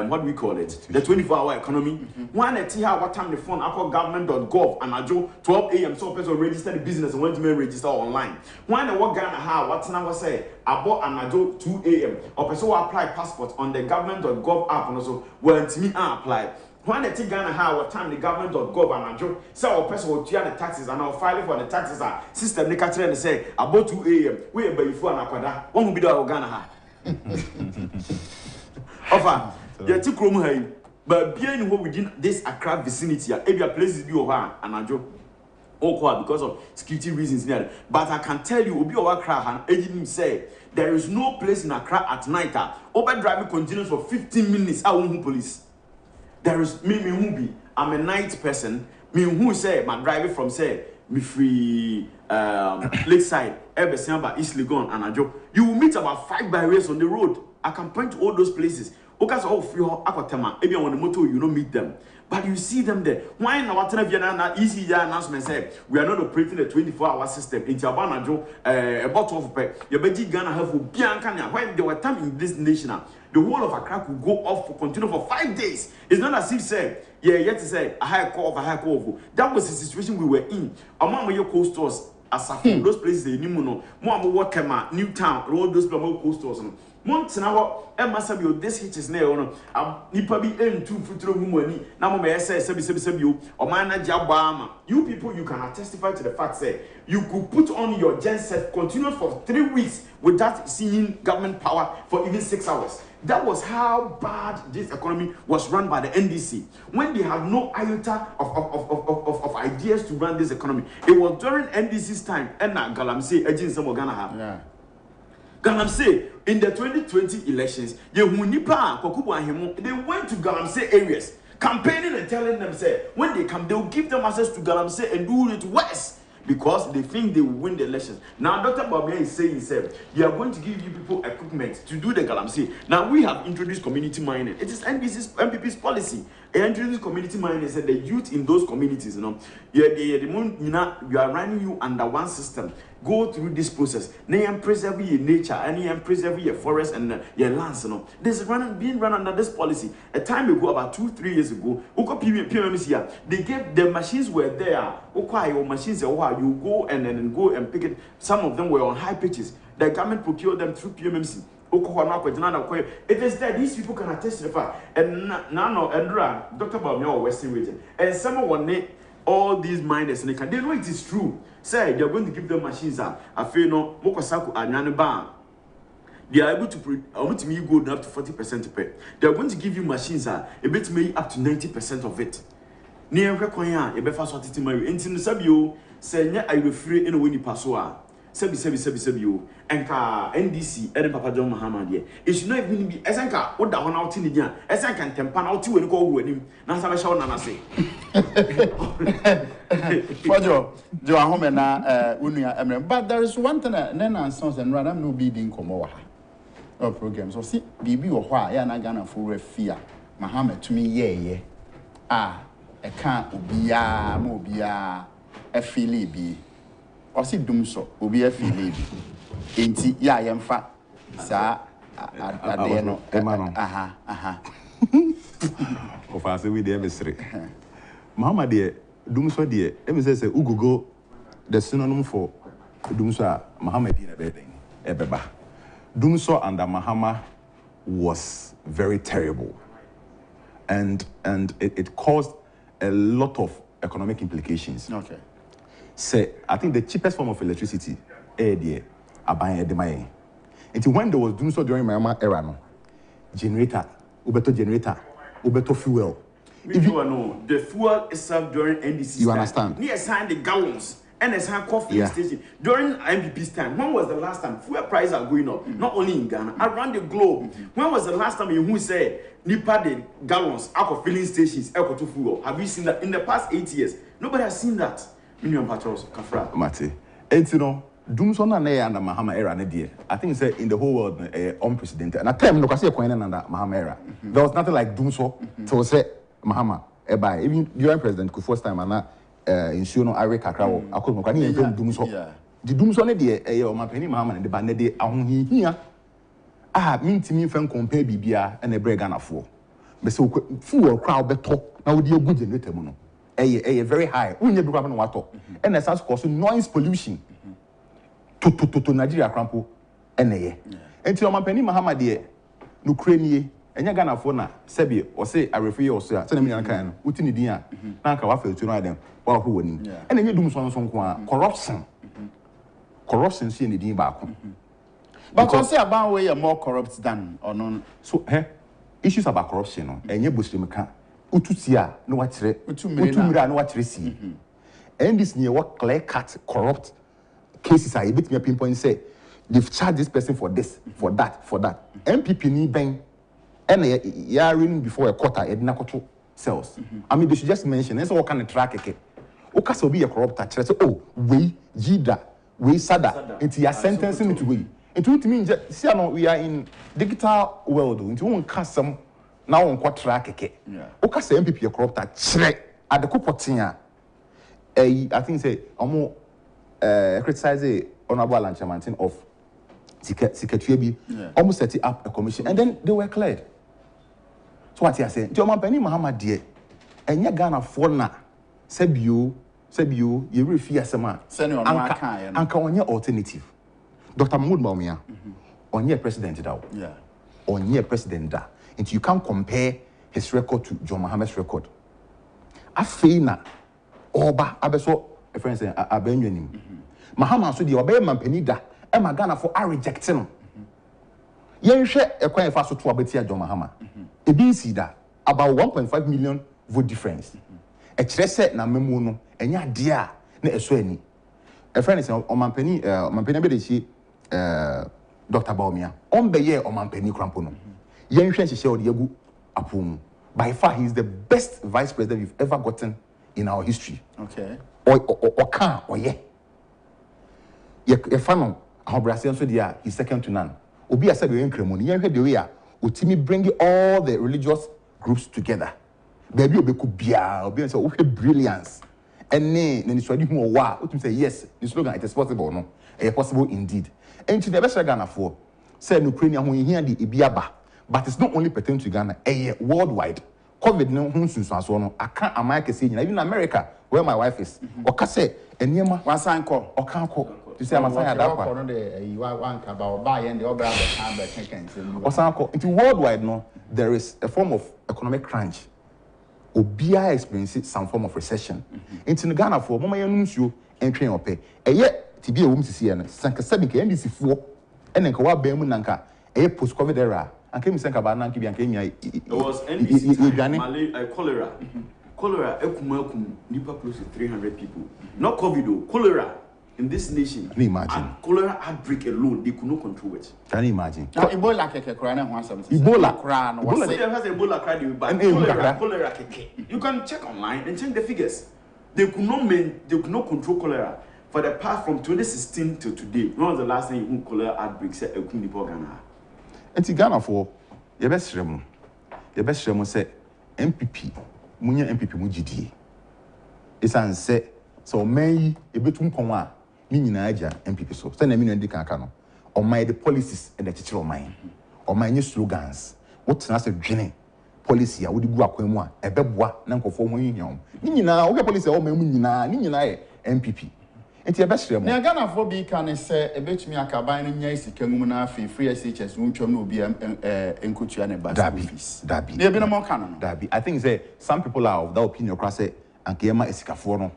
what we call it, the 24-hour economy. When the TH what time the phone I call government.gov and I do 12 a.m. so person register the business and when to register online. When the what Ghana ha what now say about and I do 2 a.m. or person apply passport on the government.gov app and also when to me apply. When the Ghana ha what time the government.gov and I do so a person will clear the taxes and I'll file for the taxes system they catch and say about 2 a.m. we by before and akwada one will be the Ghana ha. Offer yeah to chrome hay but being within this Accra vicinity area places be over and I do because of security reasons there. But I can tell you, Obi Accra and agent say there is no place in Accra at night. Uber driving continues for 15 minutes. I won't police. There is me who be. I'm a night person. Me who say my driving from say me free Lakeside, Ebesemba, East Legon, and Ajo. You will meet about 5 byways on the road. I can point to all those places. Because of your aquatema, maybe on the motor you don't meet them. But you see them there. Why in our Vienna easy announcement say we are not operating a 24-hour system in Jabana Joe, a bottle of pay. Your Beji Ghana have for Bianca. When there were time in this nation, the whole of Accra could go off for continue for 5 days. It's not as if say, yeah, yet to say a high call. That was the situation we were in. Among your coast stores, as those places in Nimuno, Mwakema, Newtown, all those coast stores. Months now, Emma Sabio, this hitch is near on Nipa be two futuro mumani, Namo may say, Sabi, or Mana Jabama. You people, you can testify to the fact, say, you could put on your genset, continue for 3 weeks without seeing government power for even 6 hours. That was how bad this economy was run by the NDC. When they have no iota of ideas to run this economy. It was during NDC's time, and now Galamsey, Ejin Samogana have. Yeah. Galamsey, in the 2020 elections, they went to Galamsey areas, campaigning and telling them, say, when they come, they will give them access to Galamsey and do it west. Because they think they will win the elections. Now, Dr. Babia is saying, sir, you are going to give you people equipment to do the Galamsey. Now, we have introduced community mining. It is MPP's policy. They introduced community mining. Said the youth in those communities, you are running you under one system. Go through this process. They preserve your nature and you preserve your forest and your lands. This is being run under this policy. A time ago, about 2-3 years ago, PMMC, they gave the machines were there. Your machines you go and then go and pick it. Some of them were on high pitches. The government procured them through PMMC. It is that these people can attest to the fact. And now, Dr. Babia, Western region, and someone all these miners and they know it is true. Say they are going to give them machines. I feel no Mokosaku and Bar. They are able to go up to 40% to pay. They are going to give you machines a bit me up to 90% of it. Near Require, a better sort of marry. And in the Sabio, say, I will free in a winning passoir. Sebi, and NDC, and Papa John Mahamad. It should not even be Esanka, what the one out in the year. Esanka and Tempan out to and go with him. Now, I shall not say. But there is one thing, Nana Sons and Radam no bidding Komoa. Or programs or see, BB or why, and I gonna full fear. Mahamed to me, yeah. A can't be a mobia, a Philly. Or see Dumso, will be a Philly. Ain't it? Yeah, I am fat. Sir, Of us, we the emissary. Mama dear, Dumso dear, emissary say, Ugo, the synonym for Dumso, Mohammed in a bedding, Ebeba. Dumso under Mahama was very terrible. And it caused a lot of economic implications. Okay. Say, I think the cheapest form of electricity, air there, aban edemaye. Until when they was doing so during my era, no generator, ubeto fuel. If you know the fuel is served during NDC. You understand? We assigned the gallons and assigned coffee station during MPP's time. When was the last time fuel prices are going up? Not only in Ghana, around the globe. When was the last time you who said Nipa the gallons out of filling stations equal to fuel? Have you seen that in the past 8 years? Nobody has seen that. Million patrols, Kafra. Mate, and you know, Doomsona ne and Mahama era ne dear. I think say in the whole world unprecedented. And I tell you, no, I see a coin under Mahama era. There was nothing like Doomso to say Mahama. By even during President Kufuor's time, and in Shuno, Irish Kakao, I couldn't Doomso. The Doomso ne dear, my penny Mahama and the Banede ahun here. Ah, mean to me, friend compare Bibia and a Bregana for. But so full crowd better now would be a good generator mono. A very high, only the government water, and as such causing noise pollution to Nigeria crampo and a year. Until my penny Mahama dear, no crane, and you're gonna phone Sebi or say I refer you, sir, send me a can, Utini Dia, Nanka Waffle to know them, while who winning. And then you do some corruption, see in the back. But I say about way more corrupt than or none. So, issues about corruption, and you bush them can. Utusia, no what no what see. And this near what clear cut corrupt cases are a bit me a pinpoint say they've charged this person for this, for that. MPP need bang and yeah reading before a quarter at Nakoto cells. I mean they should just mention that's all kind of track it. Okaso be a corrupt so we Jida, we Sada into your sentencing to we. Into to mean see we are in digital world into one custom. Now on what track again? Okay, say MPP corrupt at the Kupotia. I think say almost criticize the honorable Lanchamantin of Secretary almost setting up a commission and then they were cleared. So what you say? Joma Penny Muhammad dear, and ya Ghana for na Sebu, you refuse some anchor on your alternative. Dr. Mahmoud Baumia on your president on your president da. And you can't compare his record to John Mohammed's record. I feel na Oba Abeso, a friend say, I beg you. Mahama so the Obey man penida, and my Ghana for I reject him. Yen share a quite fast to Abetia John Mahama. A BC that about 1.5 million vote difference. A trese na memono, and ya dear, ne a sweni. A friend is on Mampeni, Mampeni, Dr. Baumia, on the year on Mampeni Crampono. Yen Shen Shishel Diego Apung. By far, he is the best vice president we've ever gotten in our history. Okay. Or can, or yeah. Ye fano, our Brazilian so dia, he's second to none. Obi said we increment. Yen head the way Utimi bringing all the religious groups together. Baby obe kubia, obi say okay brilliance. And then swadi hu wa, utim say yes, the slogan it is possible no. It possible indeed. And to the best Ghana for say Ukraine hu here the ibiaba. But it's not only pertaining to Ghana, worldwide. COVID no hunsun no. I can't America say even America where my wife is. Oka say enema one sign call or can't call. You say I'm saying that you are one about buy and the other or into worldwide no there is a form of economic crunch. Obia experiencing some form of recession. Into Ghana for mama yanunsu entry or pay. Yet to be a woman to see and sanka 7 NDC 4 and then kawa bemu nanka post COVID era. And came to about Nanki and Kenya. It was NDC cholera. Cholera, Nipa close to 300 people. Not COVID though, cholera in this nation. Can you imagine? And cholera outbreak alone, they could not control it. Can you imagine? Now, Ebola keke once something. Ebola has Ebola cry, but cholera keke. You can check online and check the figures. They could not control cholera for the past from 2016 to today. When was the last time you cholera outbreak said Nipa Ghana? And Ghana for your best remo say MPP, Munya MPP Mujidi. It's an say so may a bit Poma, meaning Aja MPP so. Send a million decano. Or my the policies and the teacher of mine. Or my new slogans. What's an dreaming policy? I would go up with one, a bebwa, Nanko for Munyam. Nina, okay, policy, or Nina, MPP. And your best remo. Now, Ghana for be can say a bit me a cabin in Yasi Kamuna free SHS, which will be in Kuchian Dabi. There be no more canon. Dabi. I think say some people are of that opinion across it and Kema Escafono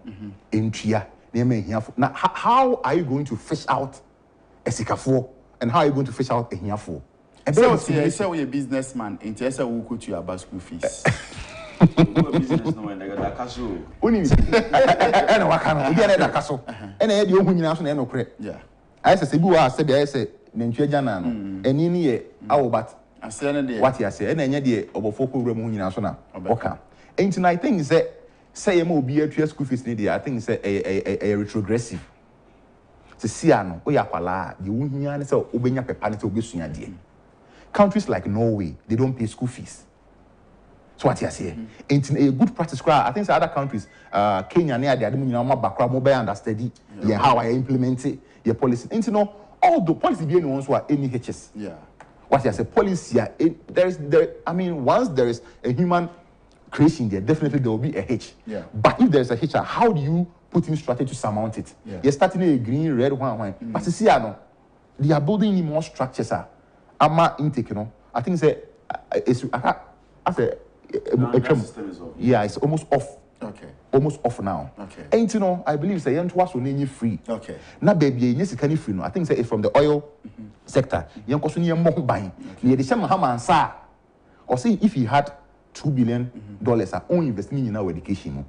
in Tria. They may hear now how are you going to fish out esikafo, and how are you going to fish out a hiafo? So say we a businessman, in Tessa will go to your school fees. Business no and I got castle. Only and what can we get at castle? And I had your winning out and no credit. Yeah. I said, I said, I said, Nenchajana, and in here, our but I said, what you say, and then you over focal room national. Okay. And tonight, I think that say a be a school fees media, I think it's a retrogressive. Siano, Oyapala, the Union, so Obenya Pepani to Gusunya dear. Countries like Norway, they don't pay school fees. So what you say? It's a good practice. I think other countries, Kenya, near the Admin, background, mobile understudy, yeah, how I implement it, your policy. And you know, all the policy being ones who are NHS. Yeah. What you say? Policy, I mean, once there is a human creation there, definitely there will be a H. Yeah. But if there is a H, how do you put in strategy to surmount it? Yeah. You're starting a green, red, one. But you see, they are building more structures. Ama intake, you know. I think it's after. Yeah, it's almost off. Okay. Almost off now. Okay. And you know, I believe say young was only free. Okay. Now baby, yes, can free no. I think say it's from the oil sector. Young was only more buying. Near the same Haman sa. Or say if he had $2 billion, own investing in our education.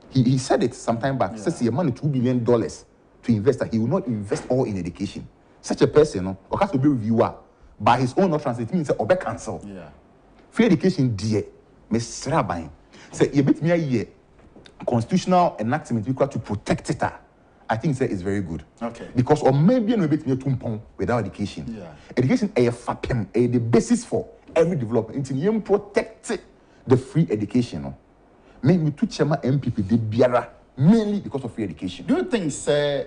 He said it some time back. Says he money $2 billion to invest. He will not invest all in education. Such a person, no, or has to be reviewer by his own not translate means or back cancel. Yeah. Free education, dear. Miss Rabine say you bet me a year constitutional enactment required to protect it. I think say is very good. Okay. Because or maybe no bet me tumpong without education. Yeah. Education a fapem the basis for every development. You protect the free education. No? Maybe to chema MPP de biara mainly because of free education. Do you think say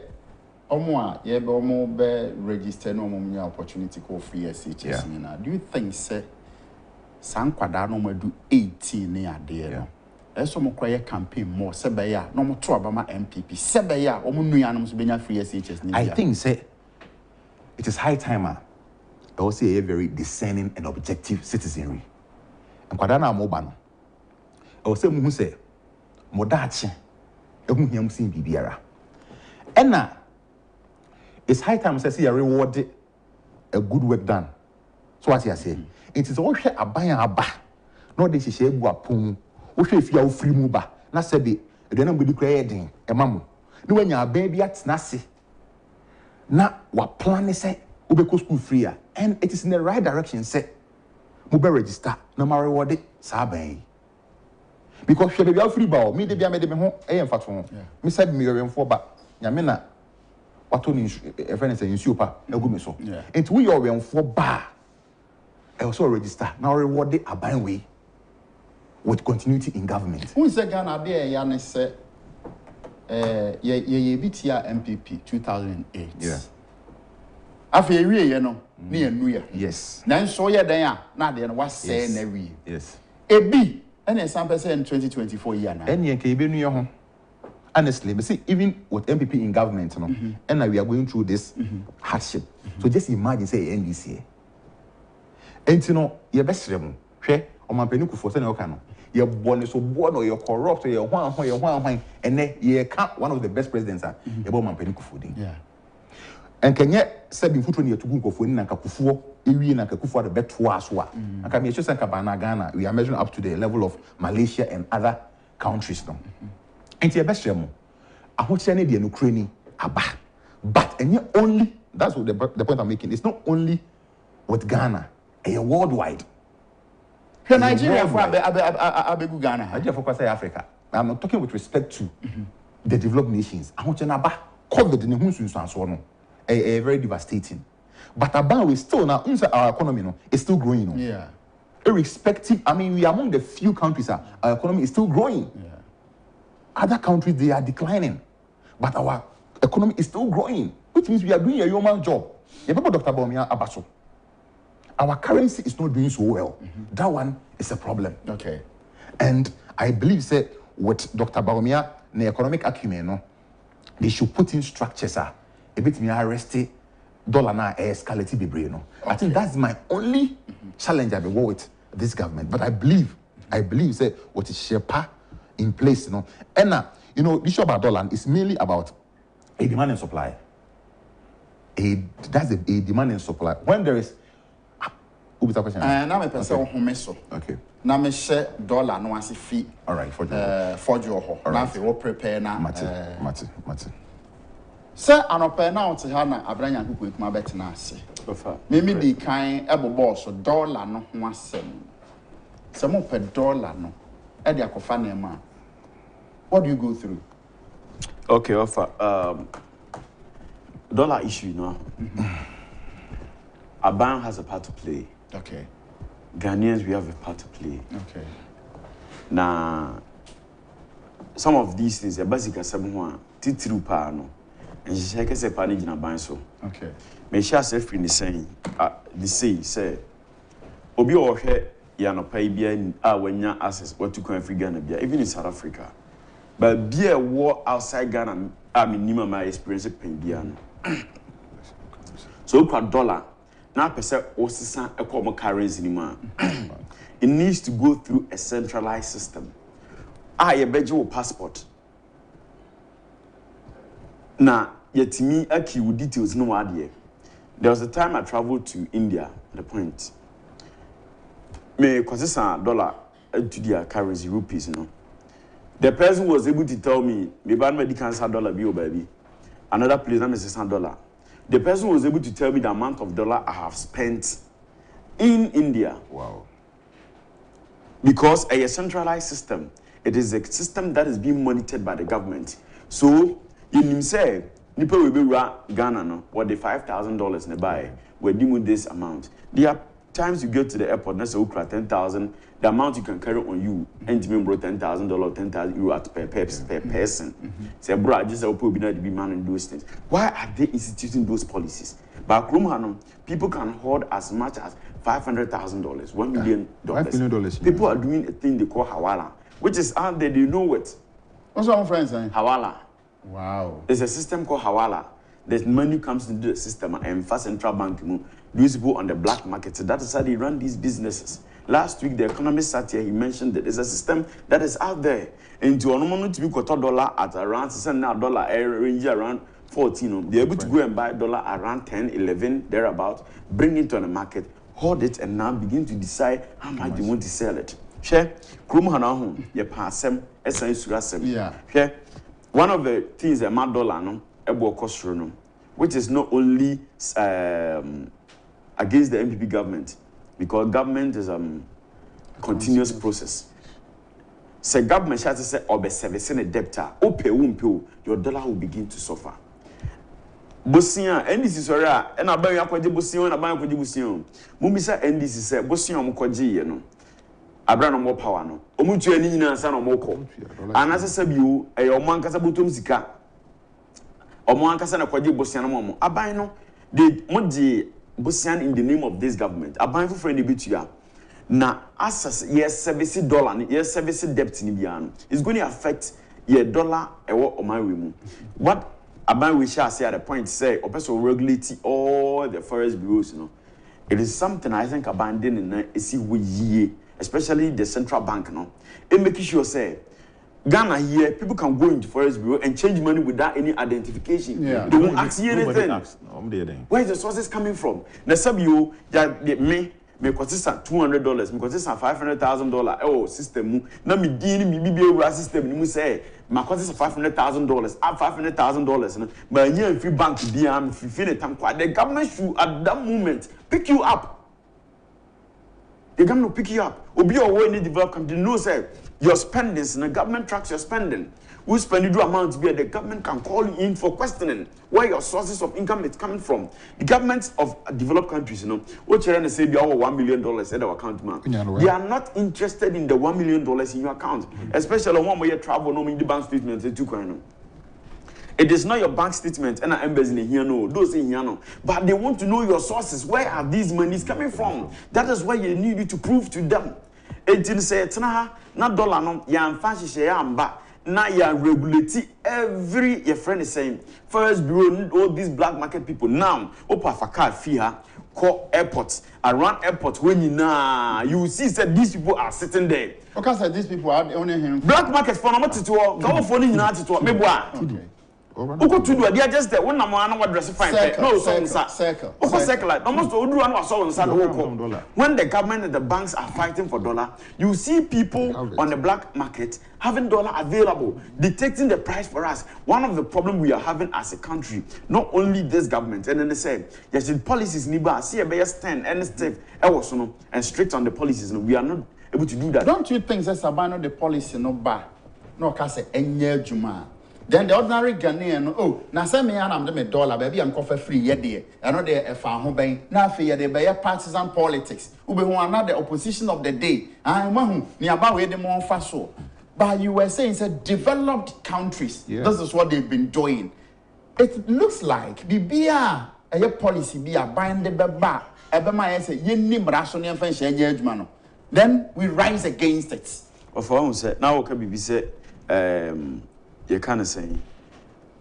omo ye be omo be register no omo nya opportunity ko free SHS na? Do you think say sankwada no madu 18 ne ade no eso mo kroye campaign more sebeya no mo to abama MPP sebeya omo nuanom so benya free SHS ni? I think say it is high time I will say a very discerning and objective citizenry. And kwada na mo ba no I will say mu say mo dache ehun hiam sin bibiara. Ena it's high time say you reward a good work done. So what you say? It is all share aban aba. No dey hye egu apon. Wo hwe fia wo free mu ba. Na se be e no bedi kra yedin e mamu. Ni wanya aban bi atena se. Na wa plan say wo be school free a. And it is in the right direction say mo be register na ma reward sa aban. Because hwe be bia free ba o me de bia me de me ho e yem fato. Me said me yewemfo ba. Nyame na wato ni e friend say nsuo pa egu me so. Enti we yewemfo ba. I also register now reward a buying way with continuity in government. Who is the Ghana there? Yana said, ye BTR MPP 2008. Yeah. After a year, you know, near New Year. Yes. Then so ye there, now then was saying every yes. A B, and some percent 2024 year now. And ye can be New York. Honestly, but see, even with MPP in government, you know, and now we are going through this hardship. So just imagine, say, NDC. And you know, your best rem, share on my penny for sending Okano. You're born so born or you're corrupt or you're one, and then you can't one of the best presidents are about my penny fooding. Yeah. And can yet said in foot near to go for Naka Kufu, Iwi and Kakufu the bet Tuaswa. And can be just like Ghana, we are measuring up to the level of Malaysia and other countries now. And your best rem, I want to send the Ukraine, but and yet only that's what the point I'm making. It's not only with Ghana. A worldwide. Nigeria for Abegu Ghana. Nigeria for Kwasi Africa. I'm not talking with respect to the developed nations. I want to know COVID in the a very devastating. But about we still now our economy is still growing. Yeah. Irrespective, I mean we are among the few countries our economy is still growing. Yeah. Other countries they are declining. But our economy is still growing, which means we are doing a human job. You remember Dr. Bawumia Abaso? Our currency is not doing so well. That one is a problem. Okay. And I believe that with Dr. Bawumia, the economic acumen, they should put in structures. A bit me arrest dollar na escalate be I think that's my only challenge I will go with this government. But I believe that what is Shepa in place, and this issue about dollar is mainly about a demand and supply. that's a demand and supply. When there is what's the question? Now me person home so. Okay. Now me share dollar no as fee. All right, for you. Now if you prepare na Mate. Sir, anope na oti ha na abranya kuku ekuma bet na ase. Mimi di kan ebobo so dollar no ho asem. Se mo pe dollar no e de akofa na ma. What do you go through? Okay, offer dollar issue, you know. A bank has a part to play. Okay. Ghanaians, we have a part to play. Okay. Now, some of these things are basically someone titru pa no. And she said, "Say panic na ban so." Okay. Me share self in the saying, say, obi o hwe ya no pay bia wanya access what to come free Ghana bia even in South Africa. But be a war outside Ghana, I mean, my experience pay bia no. So kwa dollar now percent osisa equal currency anymore. It needs to go through a centralized system. You beji your passport. Now, yet me aki with details no idea. There was a time I traveled to India. The point. Me consistent dollar to their currency rupees, you know. The person was able to tell me, me ban medical dollar bill baby. Another place, that is $600. The person was able to tell me the amount of dollar I have spent in India. Wow. Because a centralized system, it is a system that is being monitored by the government. So, you say, Nipa will be Ghana, no, what the $5,000 in the buy, we're dealing with this amount. There are times you get to the airport, that's okra 10,000, the amount you can carry on you, and you bro $10,000, 10,000 euro per person. Say, bro, I just hope be man and those things. Why are they instituting those policies? Back room, people can hoard as much as $500,000, $1 million. $5 million. People are doing a thing they call hawala, which is out there, they know it. What's wrong, friends? Hawala. Wow. There's a system called hawala. The money comes into the system and first central bank, these people on the black market. So that is how they run these businesses. Last week, the economist sat here, he mentioned that there's a system that is out there. And to $1 to be $1 at around $6 range around 14. They're able to go and buy dollar around 10, 11, thereabout, bring it to the market, hold it, and now begin to decide how much they want to sell it. Share, you pass them, yeah. Share, one of the things that my dollar no, which is not only against the MPP government, because government is a continuous process. Say government shall say or be servicing a debtor, your dollar will begin to suffer. Bosia, and this is sorry, and I buy a Bosia and I buy a Bosia. Mumisa, and this is a Bosia Mokoji, you know. Abraham more power no. Omutu ani nyina san omoko. Anase sabiu e omo ankasa botom sika. Omo ankasa na kwaje bosian no omo. Aban no they moje bosian in the name of this government. Aban for friend bitua. Na asas yes service dollar, yes service debt ni bia no. It's going to affect your dollar ewo oman we mu. What Aban we shall say at the point say opeso regulate all the forest bureaus, you know. It is something I think abandoning is we especially the central bank, no. And making sure say Ghana here, people can go into forest bureau and change money without any identification. Yeah. They won't ask you anything. Where is the sources coming from? The sub you me consistent $200, me consistent $500,000. Oh, system na me dini me BBA system ni mu say my consistent $500,000, up $500,000. But here free bank DM free the time. The government should at that moment pick you up. The government will pick you up. Obi or way in the developed country knows that your spendings and the government tracks your spending. Who spend you do amounts where the government can call you in for questioning where your sources of income is coming from. The governments of developed countries, you know, what you're say they owe $1 million in our account, man. They are not interested in the $1 million in your account, especially one where you travel, no mean the bank statements they took. It is not your bank statement and embassy in here, no, those in here, no. But they want to know your sources. Where are these monies coming from? That is why you need to prove to them. It didn't say, not dollar, no, ya fancy share, but now you are regulating every your friend is saying first bureau all these black market people now open for car fee call airports around airports when you see that these people are sitting there. Okay, so these people are only him black market for no to go for ni na to me boa. Oko to do they just there. One na mo what dress fine. No circle. Oko circle. Almost oduru anu aso on side. When the government and the banks are fighting for dollar, you see people on the black market having dollar available, dictating the price for us. One of the problems we are having as a country, not only this government, and then they say, yes, the policies niba see a better stand and stiff, and strict on the policies. We are not able to do that. Don't you think that's about the policy no bar? No, cause enye juma. Then the ordinary Ghanaian, oh, now say me and I'm the $1, baby, I'm coffee free yet there. I know they are home bang. Now fear they be partisan politics. Ube who are the opposition of the day. I'm one nearby where the more fast. But you were saying it's developed countries. Yeah. This is what they've been doing. It looks like BBA a policy be a bind the baba. Then we rise against it. Of all said, now okay, be said, you can't say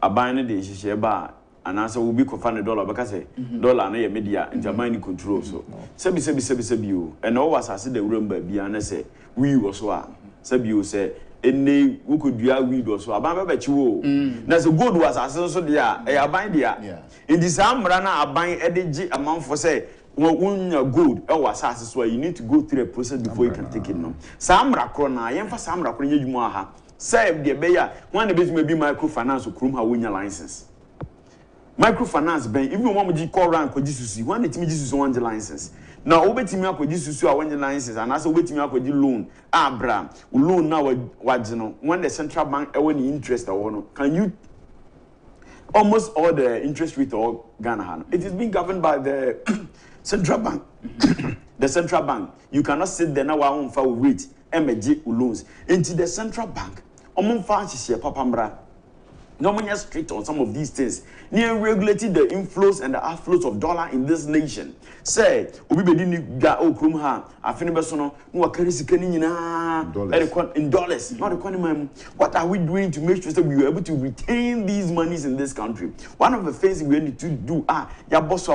a bind the issue bar and answer will be confounded $1 because dollar and media and Jamaican control. So, sebi you and always I said the room by Biana say, we was what Sabu say. Any who could be a weed or so about you. That's a good was as also there, a bind there. In this Amrana, a bind energy amount for say, when you're good, or was why you need to go through a process before you can take it. No, Samra Crona, I am for Samra Crona, you maha. Say, the Bayer, one of these may be microfinance or Krum, win your license. Microfinance bank, if you want me to call around, could you see one that me just want the license. Now, obey me up with this, I want the license, and also wait me up with the loan. Bram, loan now, what you know, when the central bank, any interest or can you almost all the interest rate or Ghana? It is being governed by the central bank. The central bank, you cannot sit there now, I won't file rate, MG loans into the central bank. Fancy Papambra. No one is strict on some of these things. Near regulated the inflows and the outflows of dollar in this nation. Say, we be ga okrumha. Afinibesono, no currency in dollars. Not economy. What are we doing to make sure that we are able to retain these monies in this country? One of the things we need to do, ya boss,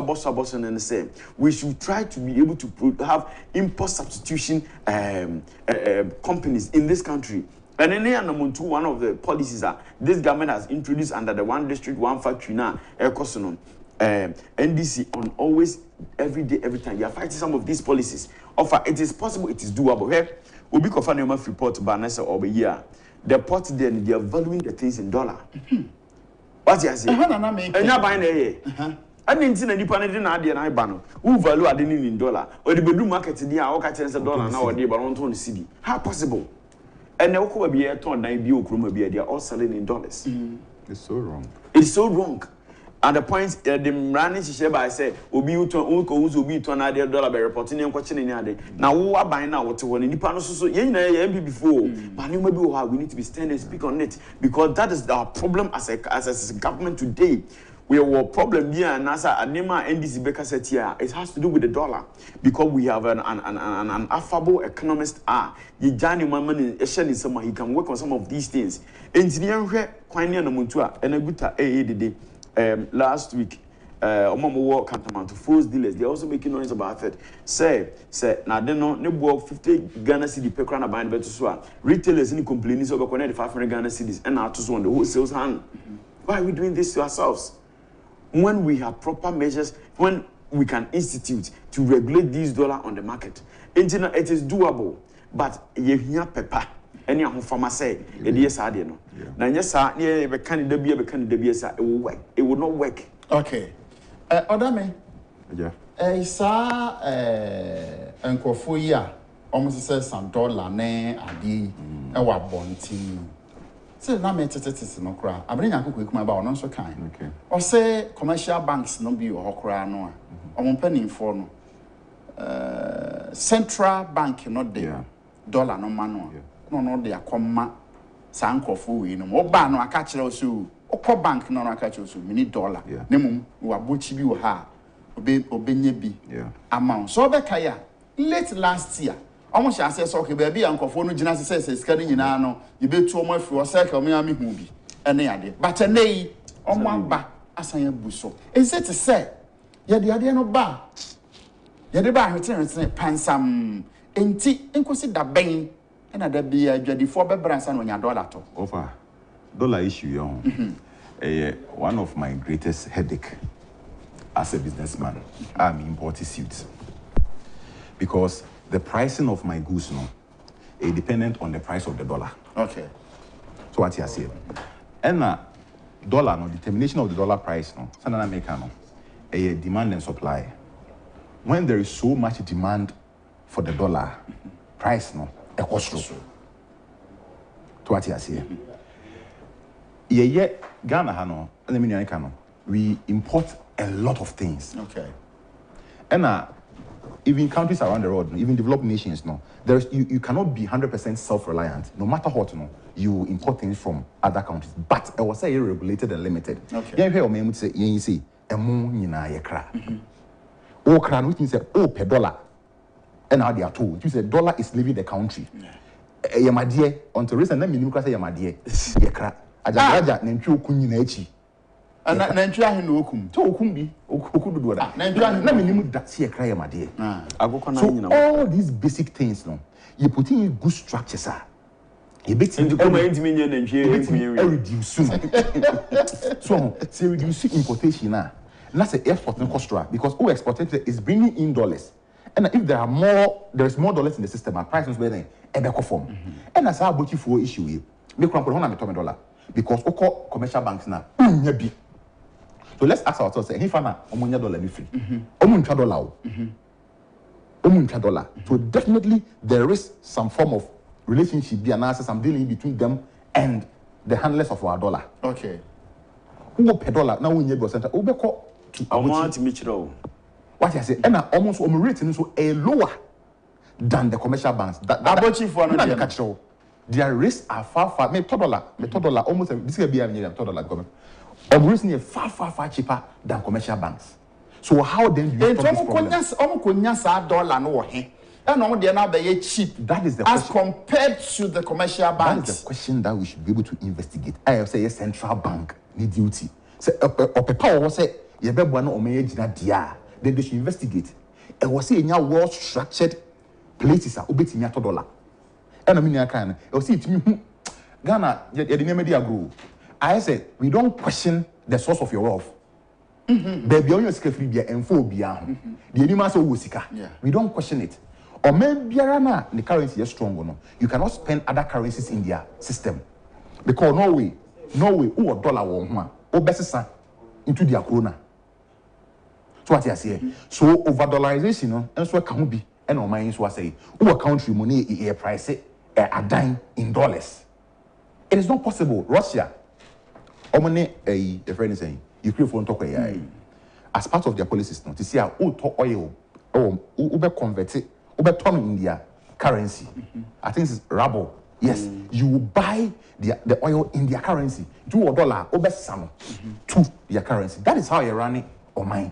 and the same. We should try to be able to have import substitution companies in this country. And then one of the policies that this government has introduced under the one district, one factory now, NDC on always, every day, every time. You are fighting some of these policies. Offer, it is possible, it is doable. Here, we'll be confirming a report by Nessa over here. The port then they are valuing the things in dollar. What you say? And you're buying a I didn't see any panel idea and I ban who value are in dollar or the bedroom market in the hour catches $1 nowadays, but on 20 CD. How possible? And now, who be a ton, they are all selling in dollars. It's so wrong. It's so wrong. And the point, the running share I say, Obi to be to another $1 by reporting and questioning any now, who are buying now what to one in the panel? So, MP before, but you maybe we need to be standing and speak on it because that is our problem as a government today. We have a problem here, and as Anima NDC Baker said here, it has to do with the dollar because we have an affable economist. Yijani Mamman is someone he can work on some of these things. Engineer Kwani and Muntua and a good last week. Omo work cantonment to force dealers. They are also making noise about it. Say, now they know no work 50 Ghana cedi per crown buying better so. Retailers any complaining over connect 500 Ghana cedis and now to on the wholesale hand. Why are we doing this to ourselves? When we have proper measures, when we can institute to regulate these dollar on the market, it is doable. But you hear pepper, any of farmer say, yes, I don't know. Now, yes, I be candidate, it will work. It will not work. Okay. Odame. Yeah. Sa enkofoya, almost says some dollar ne adi, wa bonti. Say na me tete no kra abere nyanko kwekuma ba ono so kan okay o say commercial banks no bi o kra no a omo panimfo no central bank no de dollar no ma no no de akoma sankofo we no ba no aka kire o so o bank no aka kire o so mini dollar ne mum wa bochi bi wo ha obenye bi amount so be kaya late last year almost as I saw baby uncofo no gina say sika ni nyina no ye betu omo afri o cycle me ami hu bi ene ade but nei omo aba asan abu so is it to say ye de ade no ba ye de ba hwetene pansam enti enkosi da ben ena da bia adwadifo be bransa no nya dollar to offer dollar issue yo one of my greatest headache as a businessman, I'm importing suits. Because the pricing of my goods no, is dependent on the price of the dollar. Okay. So what you say? And dollar no determination of the dollar price no, Sanana America no, a demand and supply. When there is so much demand for the dollar, price no, a cost. To what you say? Ghana hano, we import a lot of things. Okay. And even countries around the world, even developed nations, no, you cannot be 100% self-reliant. No matter what, no, you import things from other countries. But I was say regulated and limited. Okay. Yeah, here I say, you see, oh, crown, which means per dollar. And how they are told, you say dollar is leaving the country. Yamadie, until recently, minimum class Yamadie, Yakra, Ajaja, Nenchu Kuninachi. And Nenchua in Okum, to Okumbi, Okudu, Nenchua, minimum that's here, cry Yamadie. So all these basic things, no, you put in good structures, you bet in the comment million and reduce soon. So, say reduce importation now. That's the exporting cost because who exported is bringing in dollars. And if there is more dollars in the system, our price is better than ever form. And that's how about you for issue here. Make one $100 because all commercial banks now. So let's ask ourselves, if I'm $1 be free, $1 So definitely there is some form of relationship, the analysis, some dealing between them and the handlers of our dollar. Okay. Who per dollar now we need to center. I want to meet you. What I say, and almost rating so a lower than the commercial banks. Their risks are far. $100, almost this will be $100. Risks are far cheaper than commercial banks. So how then do you stop this problem? Cheap. That is the as question. Compared to the commercial banks. That is the question that we should be able to investigate. I say a central bank need duty. Say power say you be one or then they should investigate. And was say now well structured places are obeti $100. And I mean I can. I see it me Ghana the media grow. I said we don't question the source of your wealth. Baby on your free beer and phobia. The animals so sika. We don't question it. Or maybe the currency is strong or no. You cannot spend other currencies in their system. Because Norway, who $1 or one, or best into their krona. So what I say? So over dollarization, and so can be, and on my so I say, who a country money a price a dime in dollars. It is not possible. Russia, or money a friend is saying, Ukraine for talk as part of their policies, not to see how oil or Uber converted. Turn in their currency. I think it's ruble. Yes, you will buy the oil in their currency. $2 over some to their currency. That is how you're running or mine.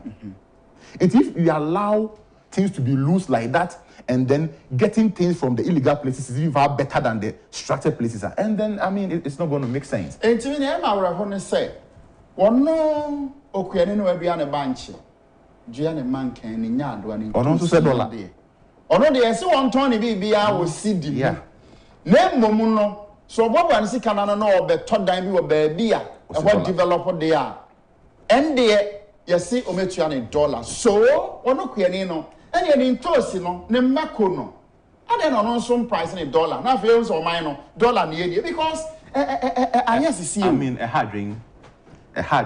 And if you allow things to be loose like that, and then getting things from the illegal places is even far better than the structured places, and then I mean it's not going to make sense. And to me, I'm going to say, one no, okay, no, I be on a bunch. Gianni man can in yard one. Or not to say $1. Ono de ese won ton ne bibia wo sidi mu na mmom no so bobo an sika na no obeto dan bi wo ba bia e ho develop de a ende yesi ometua ne $1 so ono kuani no ene ne ntosi no ne mmako no ade no no so price ne $1 na fe so man no $1 ne yedie because I mean a hard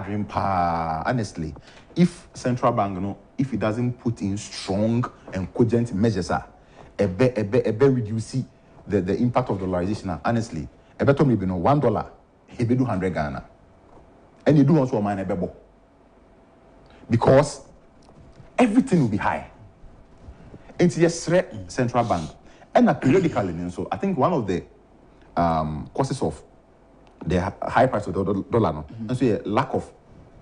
dream honestly if central bank no if it doesn't put in strong and cogent measures, reduce the impact of dollarization. Honestly, better maybe no $1, he be do 100 Ghana, and you do also mine a because everything will be high. It's just central bank, and periodically, so I think one of the causes of the high price of the dollar, and so a lack of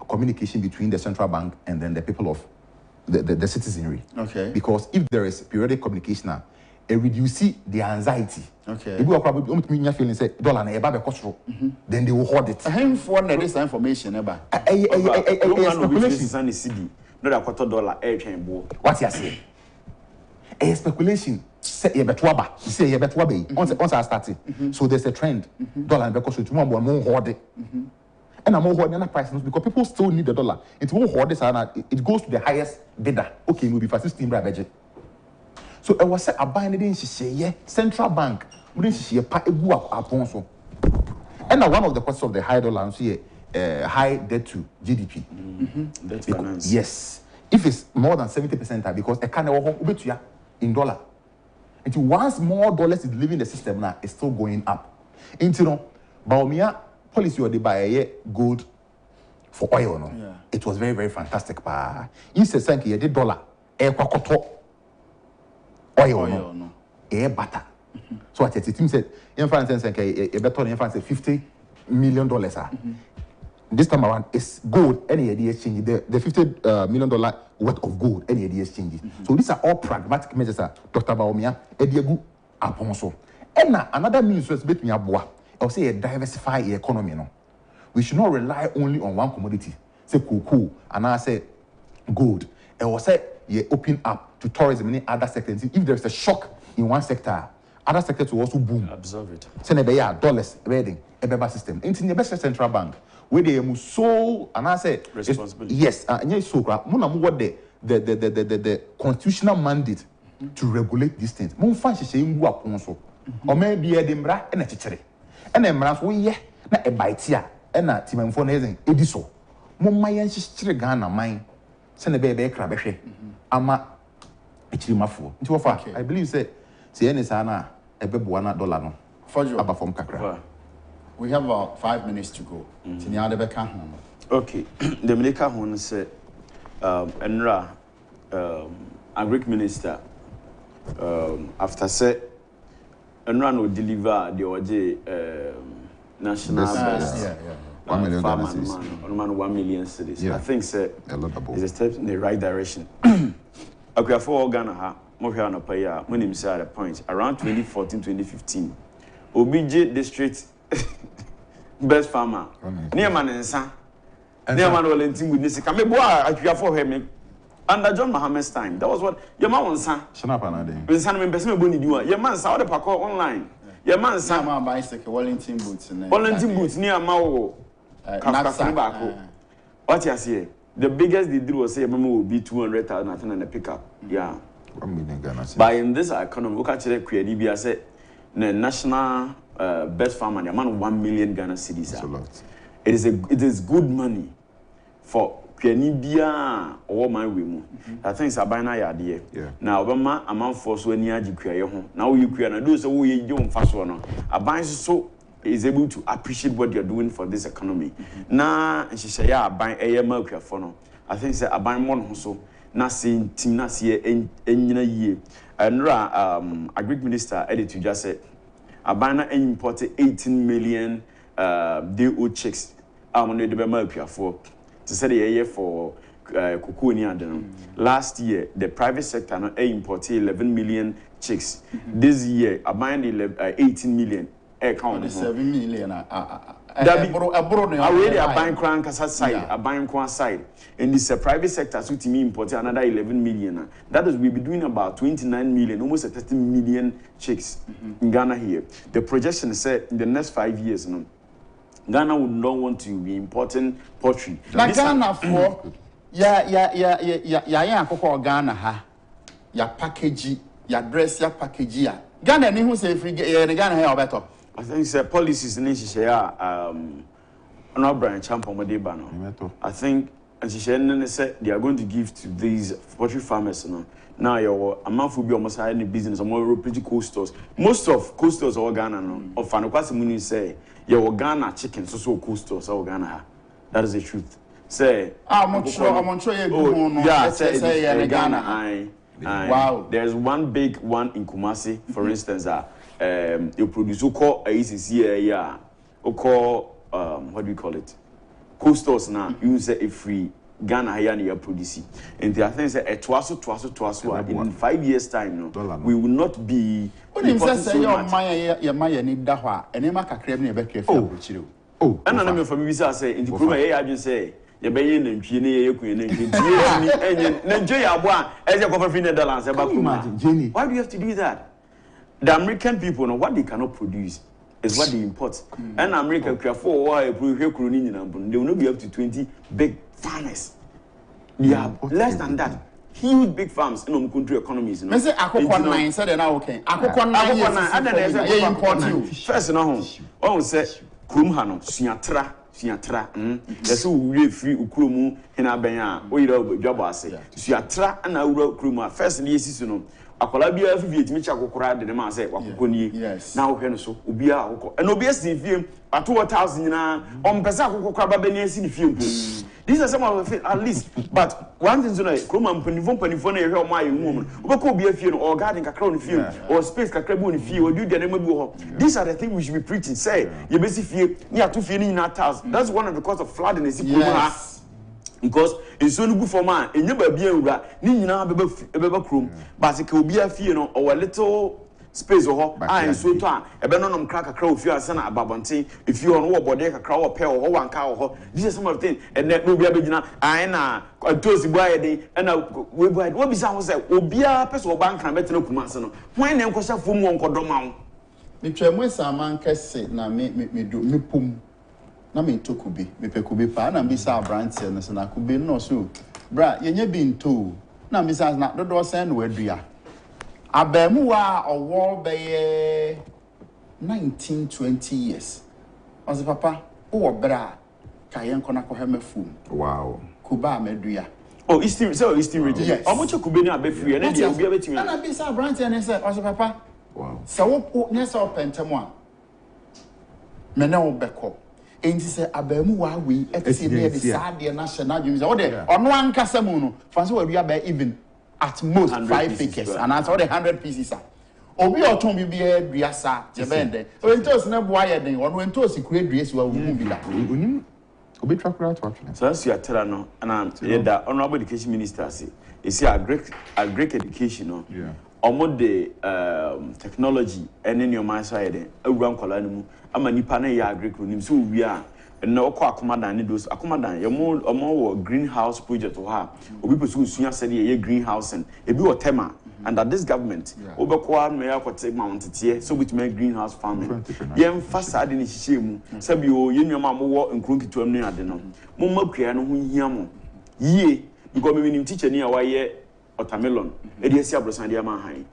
communication between the central bank and then the people of the citizenry. Okay. Because if there is periodic communication, it reduces the anxiety. Okay. If you are probably feeling say $1 na eba be cost, then they will hoard it. Him for this information eba. Speculation. Not $1 $1 What you say? A speculation. Say you better aba. Say you better aba. Once I started, so there's a trend. $1 be cost tomorrow more hoard it. And I'm holding the price because people still need the dollar. It won't hold this and it goes to the highest bidder. Okay, we'll be for 16 budget. So I was say a buying it she central bank wouldn't she pay upon so. And now one of the costs of the high dollar see high debt to GDP. That's finance. Yes. If it's more than 70% because a kind of in dollar. Until once more dollars is leaving the system now, it's still going up. Until Baumia policy or they buy gold for oil. No? Yeah. It was very, very fantastic. Instead, the dollar, oil, no? Butter. So what the team said, in France, a better in France, $50 million. This time around, it's gold, any idea exchange. The $50 million worth of gold, any idea exchange. So these are all pragmatic measures, Dr. Baumia, Ediagu, Aponso. And another means was between Aboa. I'll say diversify the economy. No? We should not rely only on one commodity. Say cocoa, and I say gold. And will say you open up to tourism in other sectors. If there is a shock in one sector, other sectors will also boom. Absorb it. Send a dollars, wedding, a better system. It's in the best central bank where they are so, and I say responsibility. Yes, and yes, so what the constitutional mandate to regulate these things. Mon fancy saying who are also, or maybe a dembra and a teacher. And then Mras, we ye, not a bite here, and not Tim and Fonazing, Ediso. Momayan Ghana mine, send a baby crabbe. Ama Chimafo. I believe, say, any sana, a bebuana dollar. For you, from Kakra. We have about 5 minutes to go. Okay, the Minister Hon said, Enra, Agric Minister, after said, Enra will deliver the OJ national best. 1 million man, 1 million cities. Yeah. I think it's a step in the right direction. Okay, for Ghana, Mohia and Appiah, when him said at a point around 2014, 2015, OBJ district best farmer. Near man and son. Near man will lend him with this. Come here for him. Under John Mohammed's time, that was what your man was son. When son investment bunny do your man saw the parkour online. Your man son my bicycle, Wellington boots, near Mao. What you say? The biggest they do was say will be 200,000 nothing in the pickup. Yeah. 1 million Ghana. But in this economy, look at the Creativity said the national best farmer, the amount of 1 million Ghana cedis. That's a lot. It is good money for Creativity or my women. I think it's a binary idea. Yeah. Now, Obama amount for so near you create home. Now you create and do so we don't fast one. A bank so is able to appreciate what you're doing for this economy. Now, and she say, yeah, buying a milk for no. I think say a buying one so. Na seeing team na see in year. And Agric Minister Eddie to just say a banner imported 18 million DO checks. I'm on the milk for to say the year for cocoa and last year the private sector imported 11 million chicks. This year a buying 18 million. Account 7 million. Already a bank crank side, a bank one side. And this private sector so to me import another 11 million. That is we'll be doing about 29 million, almost 30 million chicks in Ghana here. The projection said in the next 5 years, Ghana would not want to be importing poultry. Like Ghana for Ghana ha. Ya package, ya dress, ya package. Ghana ni who say free Ghana here better. I think it's policies in Shishaya, not Brian Champion Modebano. I think, and she said they are going to give to these poultry farmers. Now, your amount will be almost any business or more pretty cool stores. Most of cool stores are Ghana, or Fanokwasi Muni say, your Ghana chicken, so cool stores are Ghana. That is the truth. Say, I'm sure you say Ghana. Wow. There's one big one in Kumasi, for instance, you produce what do you call it? Cool stores now use a free Ghana here and producing. And I think a twasso in 5 years time we will not be Oh, and I know from Visa say in the program I just say you be in Why do you have to do that? The American people know what they cannot produce. is what they import. And America, they will not be up to 20 big farmers. They are less than that. Huge big farms in our country economies. I say akufo-addo said they now okay. Akufo-addo is important. First, no, say Krumhano, Siatra. Yes, we free Ukrumu in Abenya, we do job as say. Siatra and Auro Kruma. First, in the season, a Colabia, if you meet Chakokra, the man say, yes. Now, Henso, Ubia, and obviously, film at 2,000 on Pesako Crababenias in the film. These are some of the at least, but one thing tonight, Krumam Penifon, my woman, or could be a film or garden a crown film or space a crab in field or do the name. These are the things we should be preaching. Say, you basically near to feeling in that house. That's one of the cause of flooding. Yes. Because it's so good for man, and never be a Nina Beba but it could be a fear or a little space or I so time. A banana crack a crow if you are son about Banting, if you are on what a crow or pair or one cow. This is some of the things, and that will be a beginner. I know a toasty boy and we buy what be someone said, will be a person or bank and better no command. When them question for one codomount. Me tramway man kese na me do me pum. Na me to kubi me pe kubi pa na bi sa branch na so na kubi no so bra yenye bi nto na bi sa na dodo sen no adua abemu wa owo be 19-20 years ozi papa wo bra ka yen kona ko hema fum wow kuba medua oh Eastern region yes. Omocho kubi na be free na dia obi abetimi na bi sa branch na say ozi papa wow so wo ne so pentemo a me na wo beko enti se abamu wa we etse be the sade na national dreams o de ono ankasa mu no fancy we be even at most 5 acres and as all the 100 pieces are obi oton bi bia duasa je bende so entos na boa ye den ono entos kure duasi wa mu bi da unim obi trakura to atwe so as you atera no and the honorable education minister say e say a great education no yeah omo the technology ene ne o man so ye den awura nkola no mu ama nipa na ya agric nim so wi a na okọ akomadan ne dos akomadan ye mo wo greenhouse project ho ha obi pesu sunya said ye greenhouse and ebi wo tema and that this government obekwa no ya kwete mount tie so with my greenhouse farming ye mfasa de ne hihye mu sabi o ye nyoma mo wo nkronkitu am no ade no mo makua no ho hia mo yie because me nim teacher ni a wa ye watermelon e de esi abrosan de ama han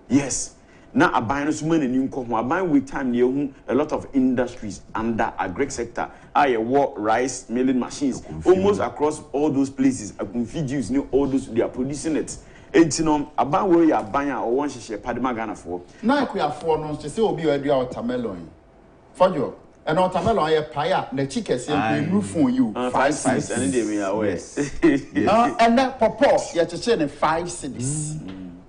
yes na aban no so man ani nko ho aban with time ne hu a lot of industries under agric sector war rice milling machines almost across all those places akunfidues new all those they are producing it entino aban we ya aban a won hihye padema Ghana for na akuafo no se obi adua watermelon fojo and watermelon ye paya na chikese nru fun you 5 cents and they we are and that popo ye cheche ne 5 cents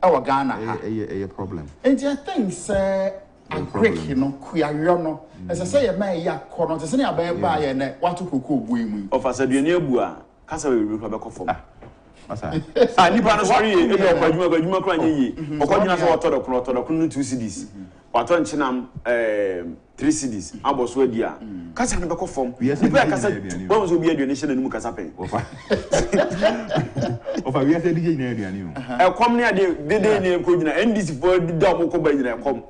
our Ghana a problem. And I think say a Greek, you know, no. As I say, a man ya corner to send a buy and what to cook we of us a near bua. Casa will have a coffee. I need to sorry, you crying ye. According to what other 2 CDs. What on Chinam 3 CDs. I was where dear. Casa never conform. Yes, what was be a donation in Mucasape? Of a year, DJ, a come near the day near Kudina, NDC for the double combine come.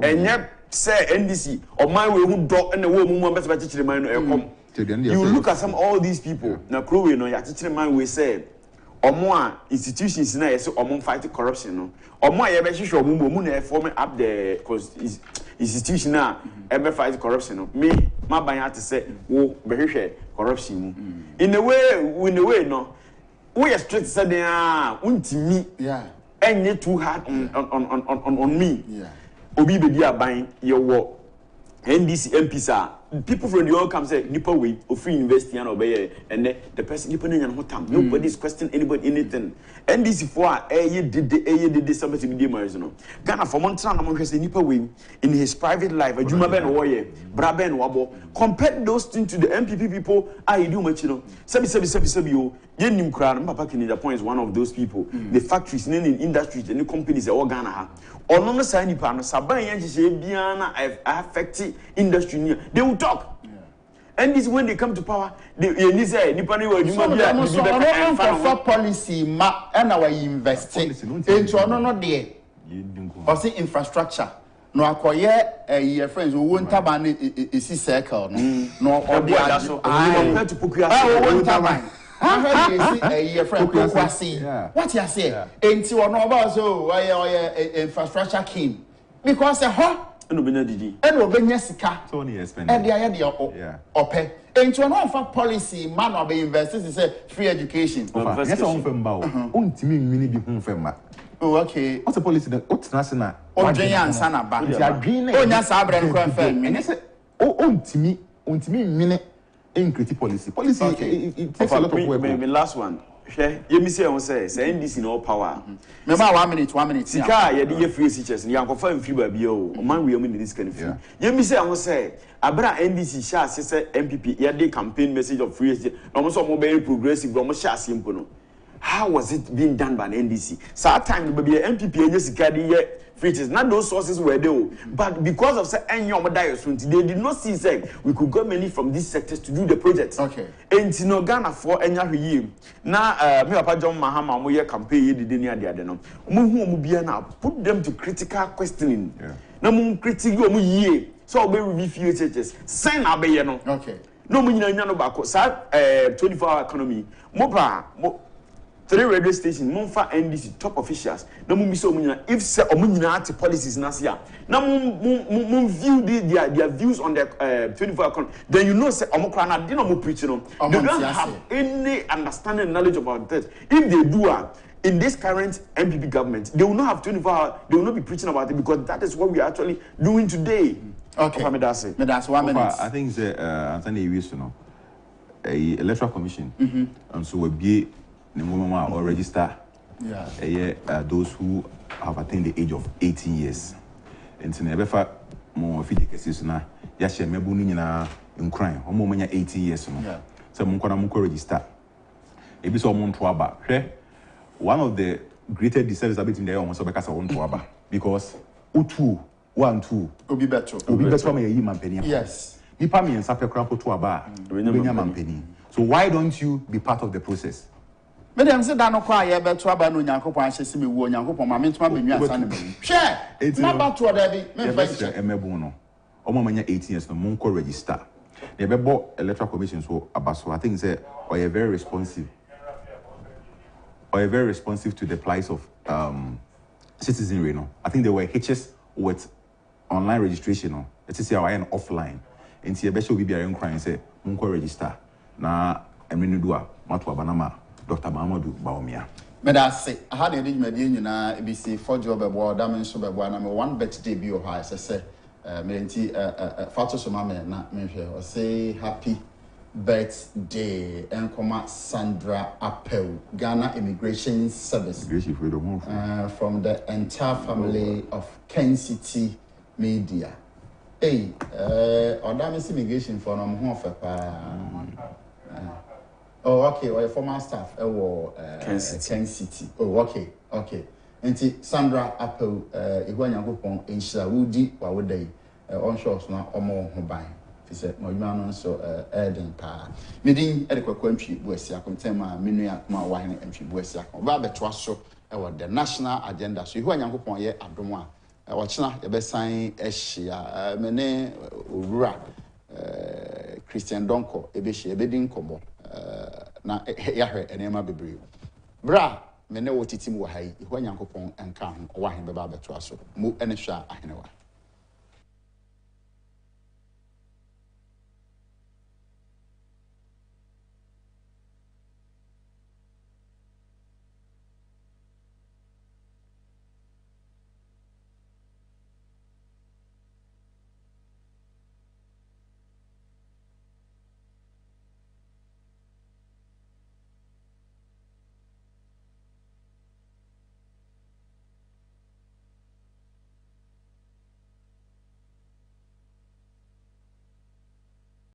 And yet, say NDC, or my way who dog and the woman best by teaching my come. You look at some all these people, now crew, you know, you're teaching my way said, or more institutions now, so or more fighting corruption, or more, you better show woman forming up the institution now, ever fight corruption. Me, my buyer to say, oh, behavior corruption. In a way, no. We are straight said they are me, yeah, and yet too hard on me. Yeah. Obi be dia buying your work. NDC MPs are people from the all come say Nipa way or free university and obey and the person depending on what time. Nobody is questioning anybody anything. NDC for did something with the Ghana for Montana among say Nipa way in his private life, a Juma Ben warrior, Braben Wabo. Compare those things to the MPP people. I do much, you know. Sabi you. Yenim Kran, Papa Kinida Point is one of those people. The factories, in industries, and the companies all Ghana. Or no sign pan, Saban Biana affecting industry. They will talk. And this when they come to power, they say Nipani will do policy map and our investing into no there. Or see infrastructure. no akoye your friends who won't have an isi circle no or the so compared to Pukuya won't have a year friend Kwasi. What you say? Ain't you no about so infrastructure king because a hot no be didi and obenya sika so only spending and the idea ope ain't you no for policy man or be investors say free education yes on femba o ntimi nwini bi hu femba. Oh, okay. What's the policy that what's national? Odame sana ba. Onya sabre nko afa mi. And say ontimi nwini increase policy. Policy it takes a lot of work. My last one. Share. You me say on say NDC no power. Me ba 1 minute. Sika ye dey free teachers ni yankofa mfiri ba bia o. Man we am in this kind of free. You me say on say abra NDC sha say MPP ye dey campaign message of free teachers. No so mo be progressive, no mo sha simple no. How was it being done by the NDC? So at time the MPP and Jessica free teachers. Not those sources were there, but because of any they did not see say we could get money from these sectors to do the project. Okay. And no Ghana for any year. Now me Papa John Mahama mo campaign did near the other no. Mo put them to critical questioning. Na mo critique mo year. So we review churches. Sign abey no. Okay. No mo nyina no ba ko sa 24-hour economy. Mo 3 radio stations, Monfa NDC top officials. No mumbi so munyina if say omunyina policies nasia. Na mum view their views on the 24-hour economy. Then you know say omokra na dey no mo preaching no. They don't have any understanding knowledge about that. If they do in this current MPP government, they will not have 24-hour. They will not be preaching about it because that is what we are actually doing today. Okay. That's 1 minute. I think the Anthony used to know a electoral commission, and so we be or register those who have attained the age of 18 years. And so never for more cases now. Yes, you may be in crime. Or more 18 years. So Munko register. It be so one of the greatest disabilities in the almost because I want to because 1, 2 will be better. Yes. Nipa me and Sapia Crampo to Aba. So why don't you be part of the process? Madam said that no cry better about no Yankopon says me won Yankopon, my mentor be share. It's not about to Debbie. Mebuno. Omomania 18 years no Munko register. The Bebo electoral commission so Abaso. I think say or you're very responsive. Or you're very responsive to the plight of citizenry. No, I think there were hitches with online registration. No, let's say our offline. And see a special BBR crying say Munko register. Na Eminudua Matwa Banama. Dr. Mamadou Baumia. Medase, I had a media na ABC for job about Odame so be one one birthday be o high say menti Fatu so mama na me or say happy birthday Enkoma Sandra Appiah Ghana Immigration Service from the entire family of Kencity Media. Hey, Odame immigration for no ho fa oh, okay. Or a former staff. Kencity. Oh, okay. And Sandra Appiah, Agyapong in Shawudi, Wawuday, on shores now, or more home. He said, my man so Eden Pa. Meeting adequate country, Buesia, Contema, Minia, my wine, and Buesia, Robert Twasso, the national agenda. So you are Yankopon yet, Abdoma. Watchna, the best sign, Eshia, Mene, Ura, Christian Donko, Ebeshi, Ebedin Kobo. Na yahwe enema bebre bra me ne wotiti mu wa hai ihwa Nyankopon enka ho wa hen beba beto aso mu ene hwa ahenewa